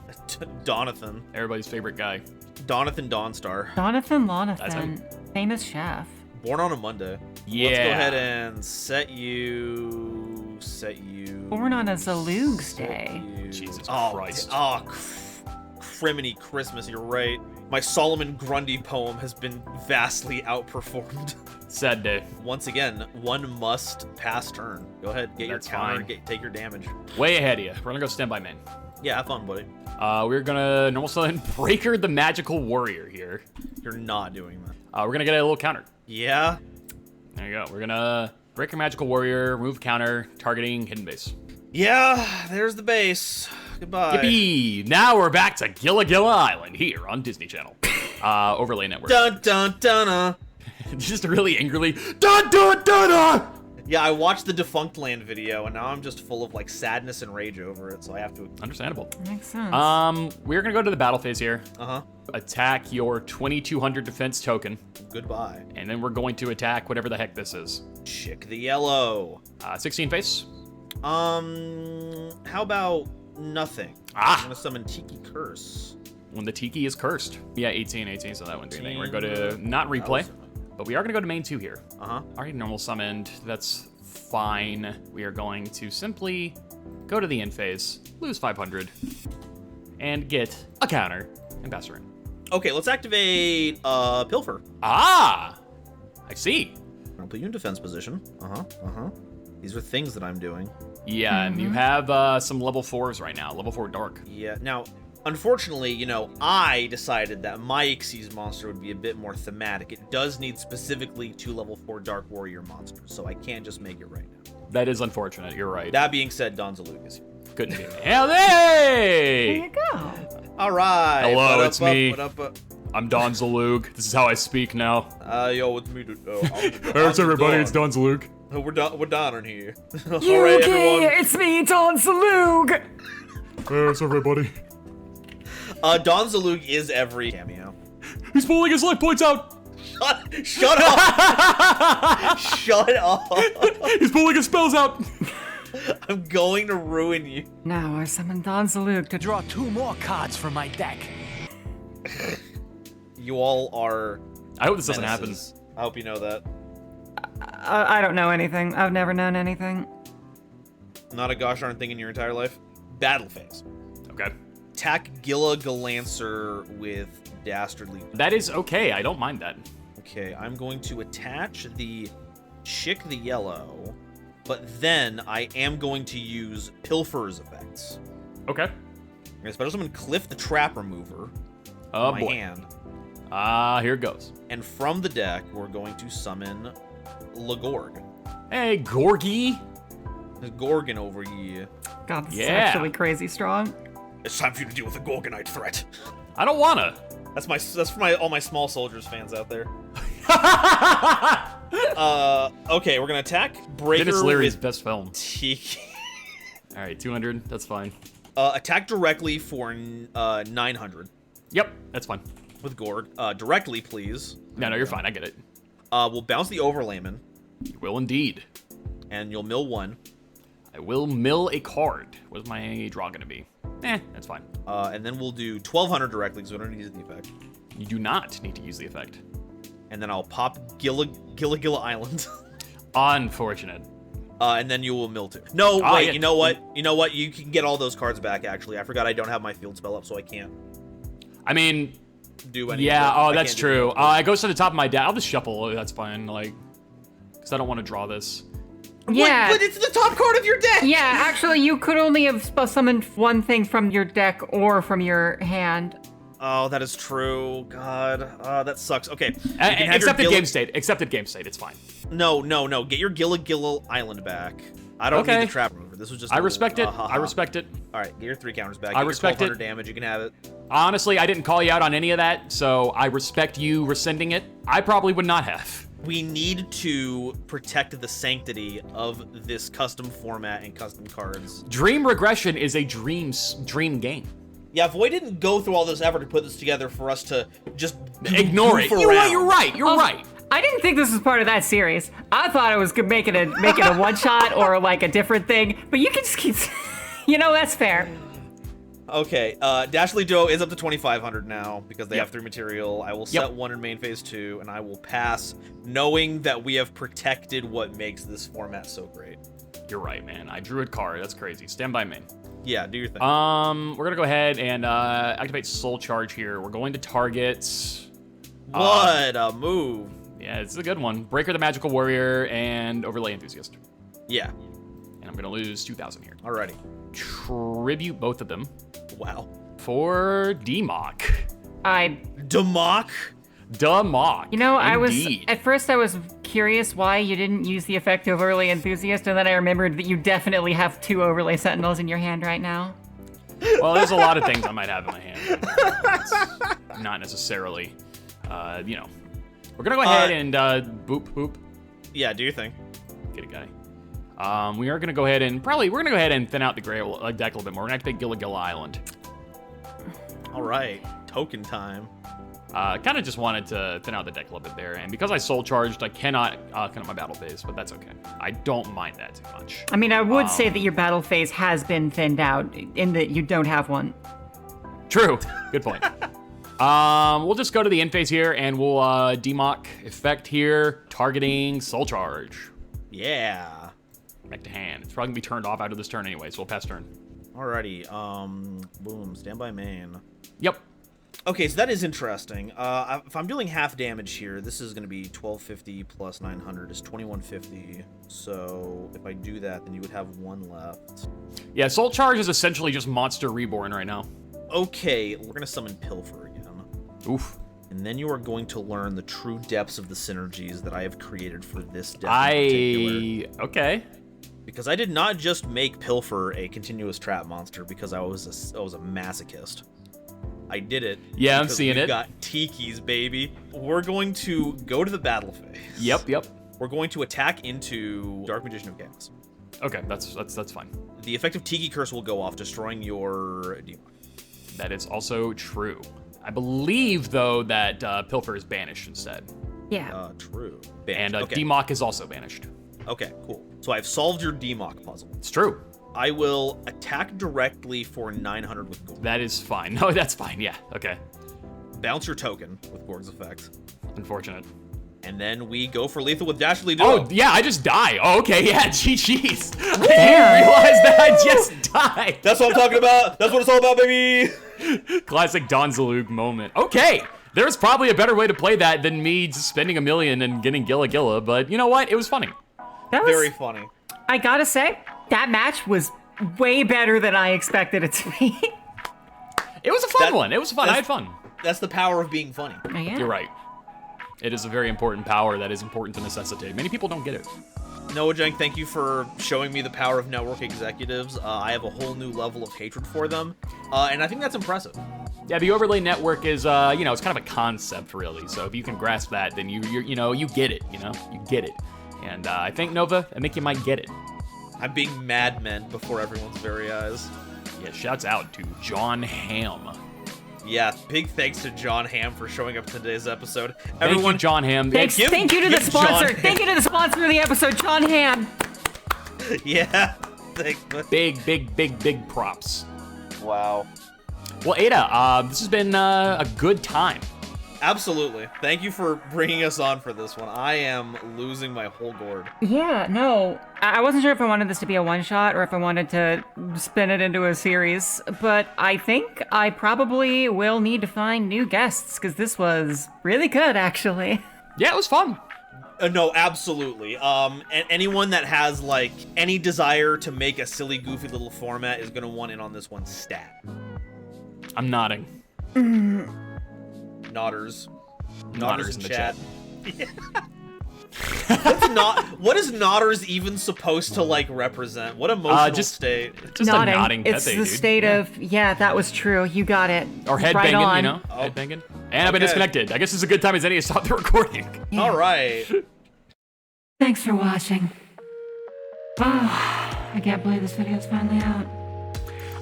Donathan. everybody's favorite guy. Donathan Dawnstar. Jonathan That's him. Lonathan, famous chef. Born on a Monday. Yeah. Let's go ahead and set you. Born on a Zalug's day. Jesus Oh, Christ. Criminy Christmas, you're right. My Solomon Grundy poem has been vastly outperformed. Sad day. Once again, one must pass turn. Go ahead, get That's your counter, fine. take your damage. Way ahead of you. We're gonna go standby main. Yeah, have fun, buddy. We're gonna normal summon Breaker the Magical Warrior here. You're not doing that. We're gonna get a little counter. Yeah? There you go. We're gonna Breaker Magical Warrior, remove counter, targeting hidden base. Yeah, there's the base. Goodbye. Yippee! Now we're back to Gilligilla Island here on Disney Channel. Overlay Network. Dun dun dun. Just really angrily. Dun dun dun dun! Yeah, I watched the Defunct Land video, and now I'm just full of like sadness and rage over it. So I have to. Understandable. Makes sense. We're gonna go to the battle phase here. Uh-huh. Attack your 2200 defense token, Goodbye. and then we're going to attack whatever the heck this is. Chick the yellow. 16 face. How about nothing? Ah. I'm gonna summon Tiki Curse. When the Tiki is cursed. Yeah, 18, so that wouldn't do anything. We're going to 18. not replay, but we are going to go to main 2 here. Uh-huh. Already normal summoned. That's fine. We are going to simply go to the end phase, lose 500, and get a counter and pass her in. Okay, let's activate Pilfer. Ah! I see. I'll put you in defense position. These are things that I'm doing. Yeah, and you have some level 4s right now. Level 4 Dark. Yeah, now, unfortunately, you know, I decided that my Xyz monster would be a bit more thematic. It does need specifically 2 level 4 Dark Warrior monsters, so I can't just make it right now. That is unfortunate. You're right. That being said, Donzalug is here. Good to hear. Hell, hey! There you go. All right. Hello, what it's up, me. What up? I'm Don Zalug. This is how I speak now. Yo, it's me. Hey, everybody, it's Don Zalug. We're Don in here. All right, Yugi, everyone. it's me, Don Salug. Hey, it's everybody. Donzalug is every cameo. He's pulling his life points out. Shut up! Shut up! He's pulling his spells out. I'm going to ruin you. Now I summon Don Salug to Draw 2 more cards from my deck. You all are. I hope this doesn't happen. menaces. I hope you know that. I don't know anything. I've never known anything. Not a gosh darn thing in your entire life. Battle phase. Okay. Attack Gilla Galancer with Dastardly. That is okay. I don't mind that. Okay, I'm going to attach the Chick the Yellow, but then I am going to use Pilfer's effects. Okay. I'm going to special summon Cliff the Trap Remover Oh, my boy. hand. Here it goes. And from the deck, we're going to summon Lagorg. Hey, Gorgie. The Gorgon over here. God, this is Yeah. actually crazy strong. It's time for you to deal with the Gorgonite threat. I don't wanna. That's for all my small soldiers fans out there. Okay, we're gonna attack Breaker Dennis Leary's with best film. Tiki. All right, 200. That's fine. Attack directly for 900 Yep, that's fine. with Gorg. Directly, please. No, you're fine. I get it. We'll bounce the Overlayman, You will indeed. and you'll mill 1. I will mill a card. What's my draw gonna be? That's fine. And then we'll do 1200 directly, because we don't need the effect. You do not need to use the effect. And then I'll pop Gilla Island. Unfortunate. And then you will mill 2. No, Ah, wait, yeah. you know what? You know what? You can get all those cards back, actually. I forgot I don't have my field spell up, so I can't I mean, do anything. yeah. Oh, that's true. It goes to the top of my deck. I'll just shuffle. That's fine. Like, because I don't want to draw this. Yeah. But it's the top card of your deck! Yeah, actually, you could only have summoned one thing from your deck or from your hand. Oh, that is true. God. That sucks. Okay. You can have your Accepted Gilla- game state. Accepted game state. It's fine. No. Get your Gilla Island back. I don't Okay. need the trap remover. This was just I respect it. I respect it. All right, get your 3 counters back. I Get your respect it. 1200 damage. You can have it. Honestly, I didn't call you out on any of that, so I respect you rescinding it. I probably would not have. We need to protect the sanctity of this custom format and custom cards. Dream Regression is a dream game. Yeah, Void didn't go through all this effort to put this together for us to just Ignore it. goof You're around. right. You're Also, right. I didn't think this was part of that series. I thought it was making a one shot or like a different thing. But you can just keep, that's fair. Okay, Dashly Duo is up to 2500 now because they Yep. have 3 material. I will Yep. set 1 in main phase 2, and I will pass, knowing that we have protected what makes this format so great. You're right, man. I drew a card. That's crazy. Stand by me. Yeah, do your thing. We're gonna go ahead and activate Soul Charge here. We're going to target. What a move! Yeah, it's a good one. Breaker the Magical Warrior and Overlay Enthusiast. Yeah, And I'm gonna lose 2,000 here. alrighty. Tribute both of them Wow. for Demok. Demok? Demok. Indeed. At first I was curious why you didn't use the effect of Overlay Enthusiast, and then I remembered that you definitely have 2 Overlay Sentinels in your hand right now. Well, there's a lot of things I might have in my hand. It's not necessarily, We're gonna go ahead and boop. Yeah, do your thing. Get a guy. We are gonna go ahead and thin out the gray deck a little bit more. We're gonna activate Gilla Island. Alright, token time. Kind of just wanted to thin out the deck a little bit there, and because I soul charged, I cannot cut up my battle phase, but that's okay. I don't mind that too much. I mean, I would say that your battle phase has been thinned out in that you don't have one. True. Good point. We'll just go to the end phase here, and we'll Demok effect here, targeting soul charge. Yeah. Back to hand. It's probably gonna be turned off after this turn anyway, so we'll pass turn. Alrighty. Boom. Standby main. Yep. Okay, so that is interesting. If I'm dealing half damage here, this is going to be 1250 plus 900 is 2150. So if I do that, then you would have one left. Yeah, Soul Charge is essentially just Monster Reborn right now. Okay, we're going to summon Pilfer again. Oof. And then you are going to learn the true depths of the synergies that I have created for this deck in particular. Okay. Because I did not just make Pilfer a continuous trap monster because I was a masochist. I did it. Yeah, I'm seeing it. We've got Tiki's, baby. We're going to go to the battle phase. Yep. We're going to attack into Dark Magician of Chaos. Okay, that's fine. The effective Tiki Curse will go off, destroying your demon. That is also true. I believe, though, that Pilfer is banished instead. Yeah. True. And okay. Demok is also banished. Okay, cool. So I've solved your Demok puzzle. It's true. I will attack directly for 900 with Gorg. That is fine. No, that's fine. Yeah, okay. Bounce your token with Gorg's effect. Unfortunate. And then we go for lethal with Dastardly Duo. Oh, yeah, I just die. Oh, okay, yeah, GG's. I didn't realize that I just died. That's what I'm talking about. That's what it's all about, baby. Classic Don Zalug moment. Okay, there's probably a better way to play that than me spending $1 million and getting Gilla Gilla, but you know what? It was funny. That was, Very funny. I gotta say, that match was way better than I expected it to be. It was a fun one. It was fun. I had fun. That's the power of being funny. Yeah. You're right. It is a very important power that is important to necessitate. Many people don't get it. Noah Jank, thank you for showing me the power of network executives. I have a whole new level of hatred for them, and I think that's impressive. Yeah, the overlay network is, it's kind of a concept, really. So if you can grasp that, then you get it. You get it. And I think Nova, I think you might get it. I'm being Mad Men before everyone's very eyes. Yeah, shouts out to John Hamm. Yeah, big thanks to John Hamm for showing up to today's episode. Thank you, John Hamm. Thank you to the sponsor. John Thank you to the sponsor of the episode, John Hamm. Yeah. Big props. Wow. Well, Ada, this has been a good time. Absolutely. Thank you for bringing us on for this one. I am losing my whole gourd. Yeah, no. I wasn't sure if I wanted this to be a one-shot or if I wanted to spin it into a series, but I think I probably will need to find new guests, because this was really good, actually. Yeah, it was fun. No, absolutely. And anyone that has, like, any desire to make a silly, goofy little format is going to want in on this one stat. I'm nodding. Nodders in the chat. What is Nodders even supposed to, like, represent? What emotional state? Just nodding. A nodding head It's thing, the dude. state of, yeah, that was true. You got it. Or head right banging, on. Head banging. And I've been Okay. disconnected. I guess it's a good time as any to stop the recording. Yeah. All right. Thanks for watching. Oh, I can't believe this video's finally out.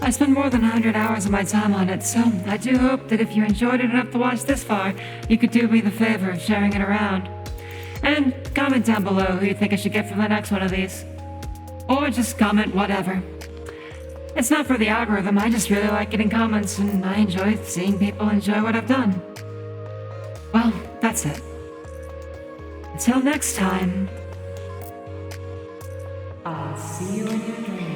I spent more than 100 hours of my time on it, so I do hope that if you enjoyed it enough to watch this far, you could do me the favor of sharing it around. And comment down below who you think I should get for the next one of these. Or just comment whatever. It's not for the algorithm, I just really like getting comments, and I enjoy seeing people enjoy what I've done. Well, that's it. Until next time, I'll see you in your dreams.